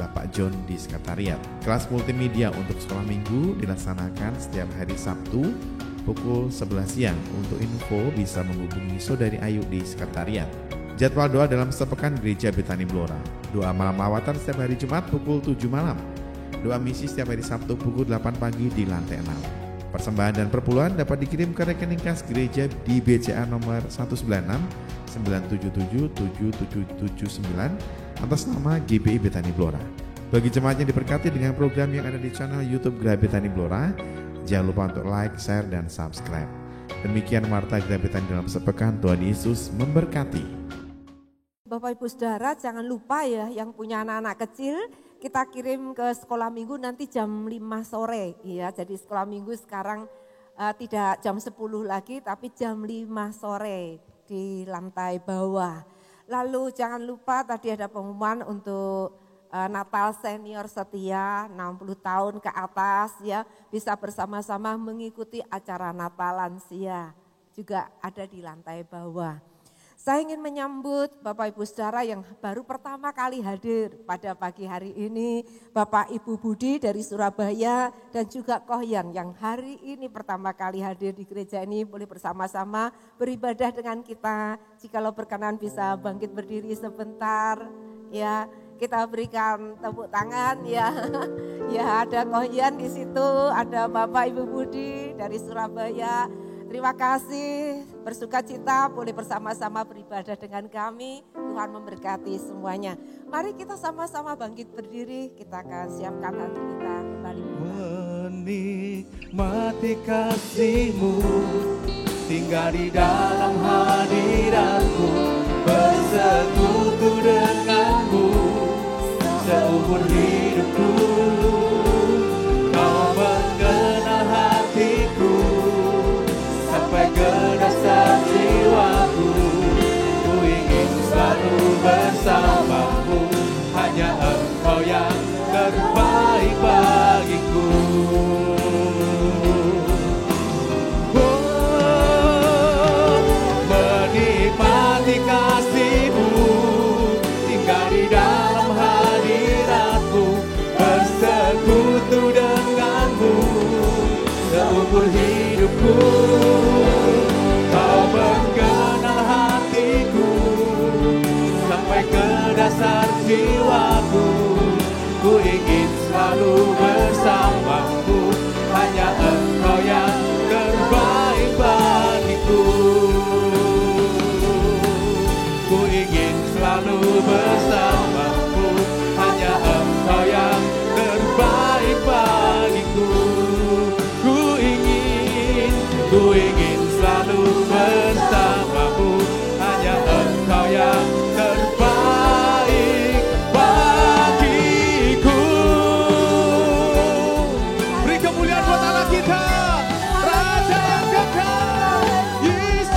Bapak John di sekretariat. Kelas multimedia untuk sekolah minggu dilaksanakan setiap hari Sabtu pukul 11 siang. Untuk info bisa menghubungi Saudari Ayu di sekretariat. Jadwal doa dalam sepekan Gereja Betani Blora. Doa malam lawatan setiap hari Jumat pukul 7 malam. Doa misi setiap hari Sabtu pukul 8 pagi di lantai 6. Persembahan dan perpuluhan dapat dikirim ke rekening kas gereja di BCA nomor 196 977 7779 atas nama GBI Betani Blora. Bagi jemaat yang diberkati dengan program yang ada di channel YouTube Geraha Betani Blora, jangan lupa untuk like, share, dan subscribe. Demikian Warta Geraha Betani dalam sepekan. Tuhan Yesus memberkati. Bapak Ibu Saudara, jangan lupa ya yang punya anak-anak kecil, kita kirim ke sekolah minggu nanti jam 5 sore. Ya, jadi sekolah minggu sekarang tidak jam 10 lagi tapi jam 5 sore di lantai bawah. Lalu jangan lupa tadi ada pengumuman untuk Natal senior setia 60 tahun ke atas ya, bisa bersama-sama mengikuti acara Natal lansia. Juga ada di lantai bawah. Saya ingin menyambut Bapak Ibu Saudara yang baru pertama kali hadir pada pagi hari ini, Bapak Ibu Budi dari Surabaya dan juga Kohyan yang hari ini pertama kali hadir di gereja ini, boleh bersama-sama beribadah dengan kita. Jikalau berkenan bisa bangkit berdiri sebentar ya, kita berikan tepuk tangan ya. Ya, ada Kohyan di situ, ada Bapak Ibu Budi dari Surabaya. Terima kasih, bersukacita boleh bersama-sama beribadah dengan kami. Tuhan memberkati semuanya. Mari kita sama-sama bangkit berdiri, kita akan siapkan hati kita kembali. Menikmati kasih-Mu, tinggal di dalam hadirat-Mu, bersekutu dengan-Mu, seumur hidupku. Kau mengenal hatiku, sampai ke dasar jiwaku. Ku ingin selalu bersamamu, hanya Engkau yang terbaik bagiku. Oh, menikmati kasih-Mu, tinggal di dalam hadirat-Mu, bersekutu dengan-Mu, seumur hidupku. Kau mengenal hatiku, sampai ke dasar jiwaku. Ku ingin selalu bersamamu, hanya Engkau yang terbaik bagiku. Ku ingin selalu bersamamu, hanya Engkau yang terbaik bagiku. Ku ingin selalu bersamamu, hanya Engkau yang terbaik bagiku. Beri kemuliaan buat Allah kita, Raja yang kekal, Yesus.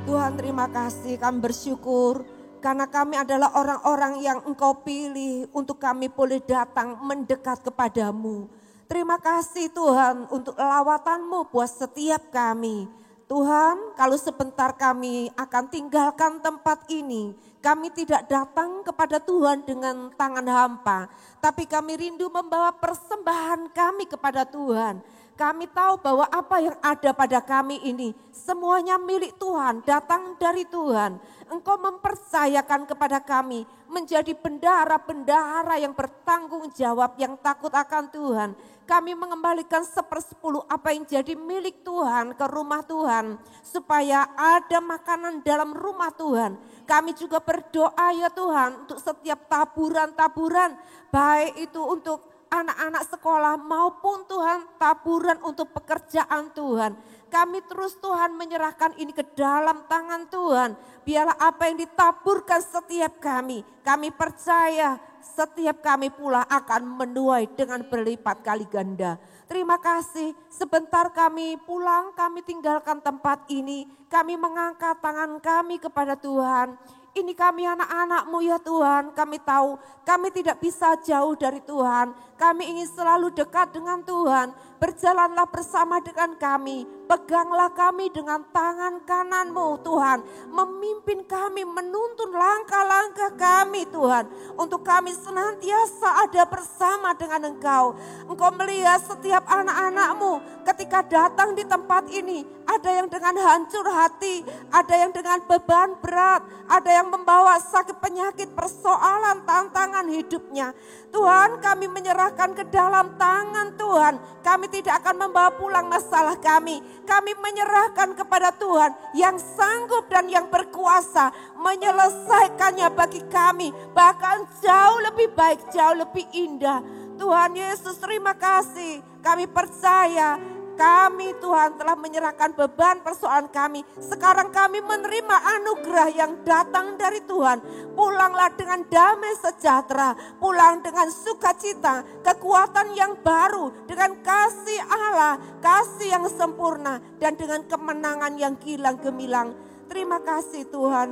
Tuhan terima kasih, kami bersyukur karena kami adalah orang-orang yang Engkau pilih untuk kami boleh datang mendekat kepadamu. Terima kasih Tuhan untuk lawatan-Mu buat setiap kami. Tuhan, kalau sebentar kami akan tinggalkan tempat ini, kami tidak datang kepada Tuhan dengan tangan hampa, tapi kami rindu membawa persembahan kami kepada Tuhan. Kami tahu bahwa apa yang ada pada kami ini semuanya milik Tuhan, datang dari Tuhan. Engkau mempercayakan kepada kami menjadi bendahara-bendahara yang bertanggung jawab, yang takut akan Tuhan. Kami mengembalikan 1/10 apa yang jadi milik Tuhan ke rumah Tuhan. Supaya ada makanan dalam rumah Tuhan. Kami juga berdoa ya Tuhan untuk setiap taburan-taburan. Baik itu untuk anak-anak sekolah maupun Tuhan taburan untuk pekerjaan Tuhan. Kami terus Tuhan menyerahkan ini ke dalam tangan Tuhan. Biarlah apa yang ditaburkan setiap kami percaya setiap kami pula akan menuai dengan berlipat kali ganda. Terima kasih, sebentar kami pulang, kami tinggalkan tempat ini. Kami mengangkat tangan kami kepada Tuhan. Ini kami anak-anak-Mu ya Tuhan, kami tahu kami tidak bisa jauh dari Tuhan. Kami ingin selalu dekat dengan Tuhan, berjalanlah bersama dengan kami. Peganglah kami dengan tangan kanan-Mu Tuhan. Memimpin kami, menuntun langkah-langkah kami Tuhan. Untuk kami senantiasa ada bersama dengan Engkau. Engkau melihat setiap anak-anak-Mu ketika datang di tempat ini. Ada yang dengan hancur hati, ada yang dengan beban berat, ada yang membawa sakit penyakit, persoalan, tantangan hidupnya. Tuhan, kami menyerahkan ke dalam tangan Tuhan. Kami tidak akan membawa pulang masalah kami. Kami menyerahkan kepada Tuhan yang sanggup dan yang berkuasa menyelesaikannya bagi kami. Bahkan jauh lebih baik, jauh lebih indah. Tuhan Yesus, terima kasih. Kami percaya kami Tuhan telah menyerahkan beban persoalan kami. Sekarang kami menerima anugerah yang datang dari Tuhan. Pulanglah dengan damai sejahtera. Pulang dengan sukacita, kekuatan yang baru. Dengan kasih Allah, kasih yang sempurna. Dan dengan kemenangan yang gilang gemilang. Terima kasih Tuhan.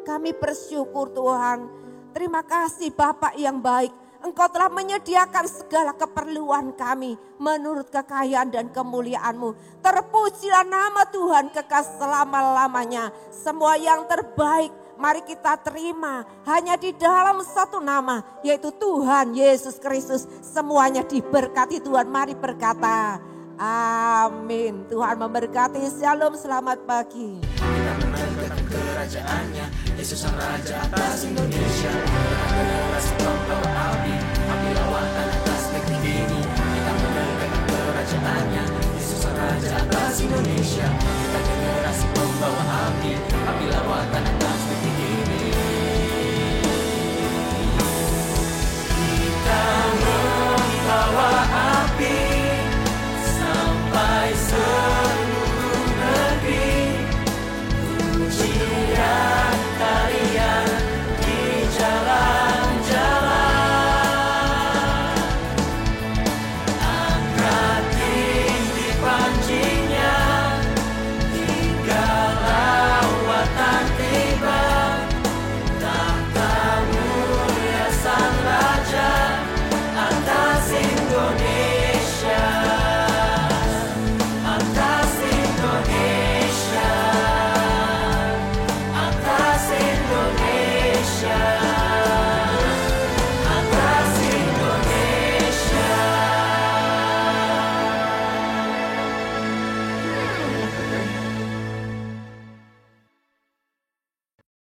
Kami bersyukur Tuhan. Terima kasih Bapak yang baik. Engkau telah menyediakan segala keperluan kami menurut kekayaan dan kemuliaan-Mu. Terpujilah nama Tuhan kekal selama-lamanya. Semua yang terbaik mari kita terima hanya di dalam satu nama, yaitu Tuhan Yesus Kristus. Semuanya diberkati Tuhan, mari berkata amin. Tuhan memberkati, shalom, selamat pagi. Kita menegakkan kerajaannya, Yesus Sang Raja atas Indonesia. Generasi pembawa api lawatan atas negeri ini. Kita menegakkan kerajaannya, Yesus Sang Raja atas Indonesia. Kita generasi pembawa api lawatan atas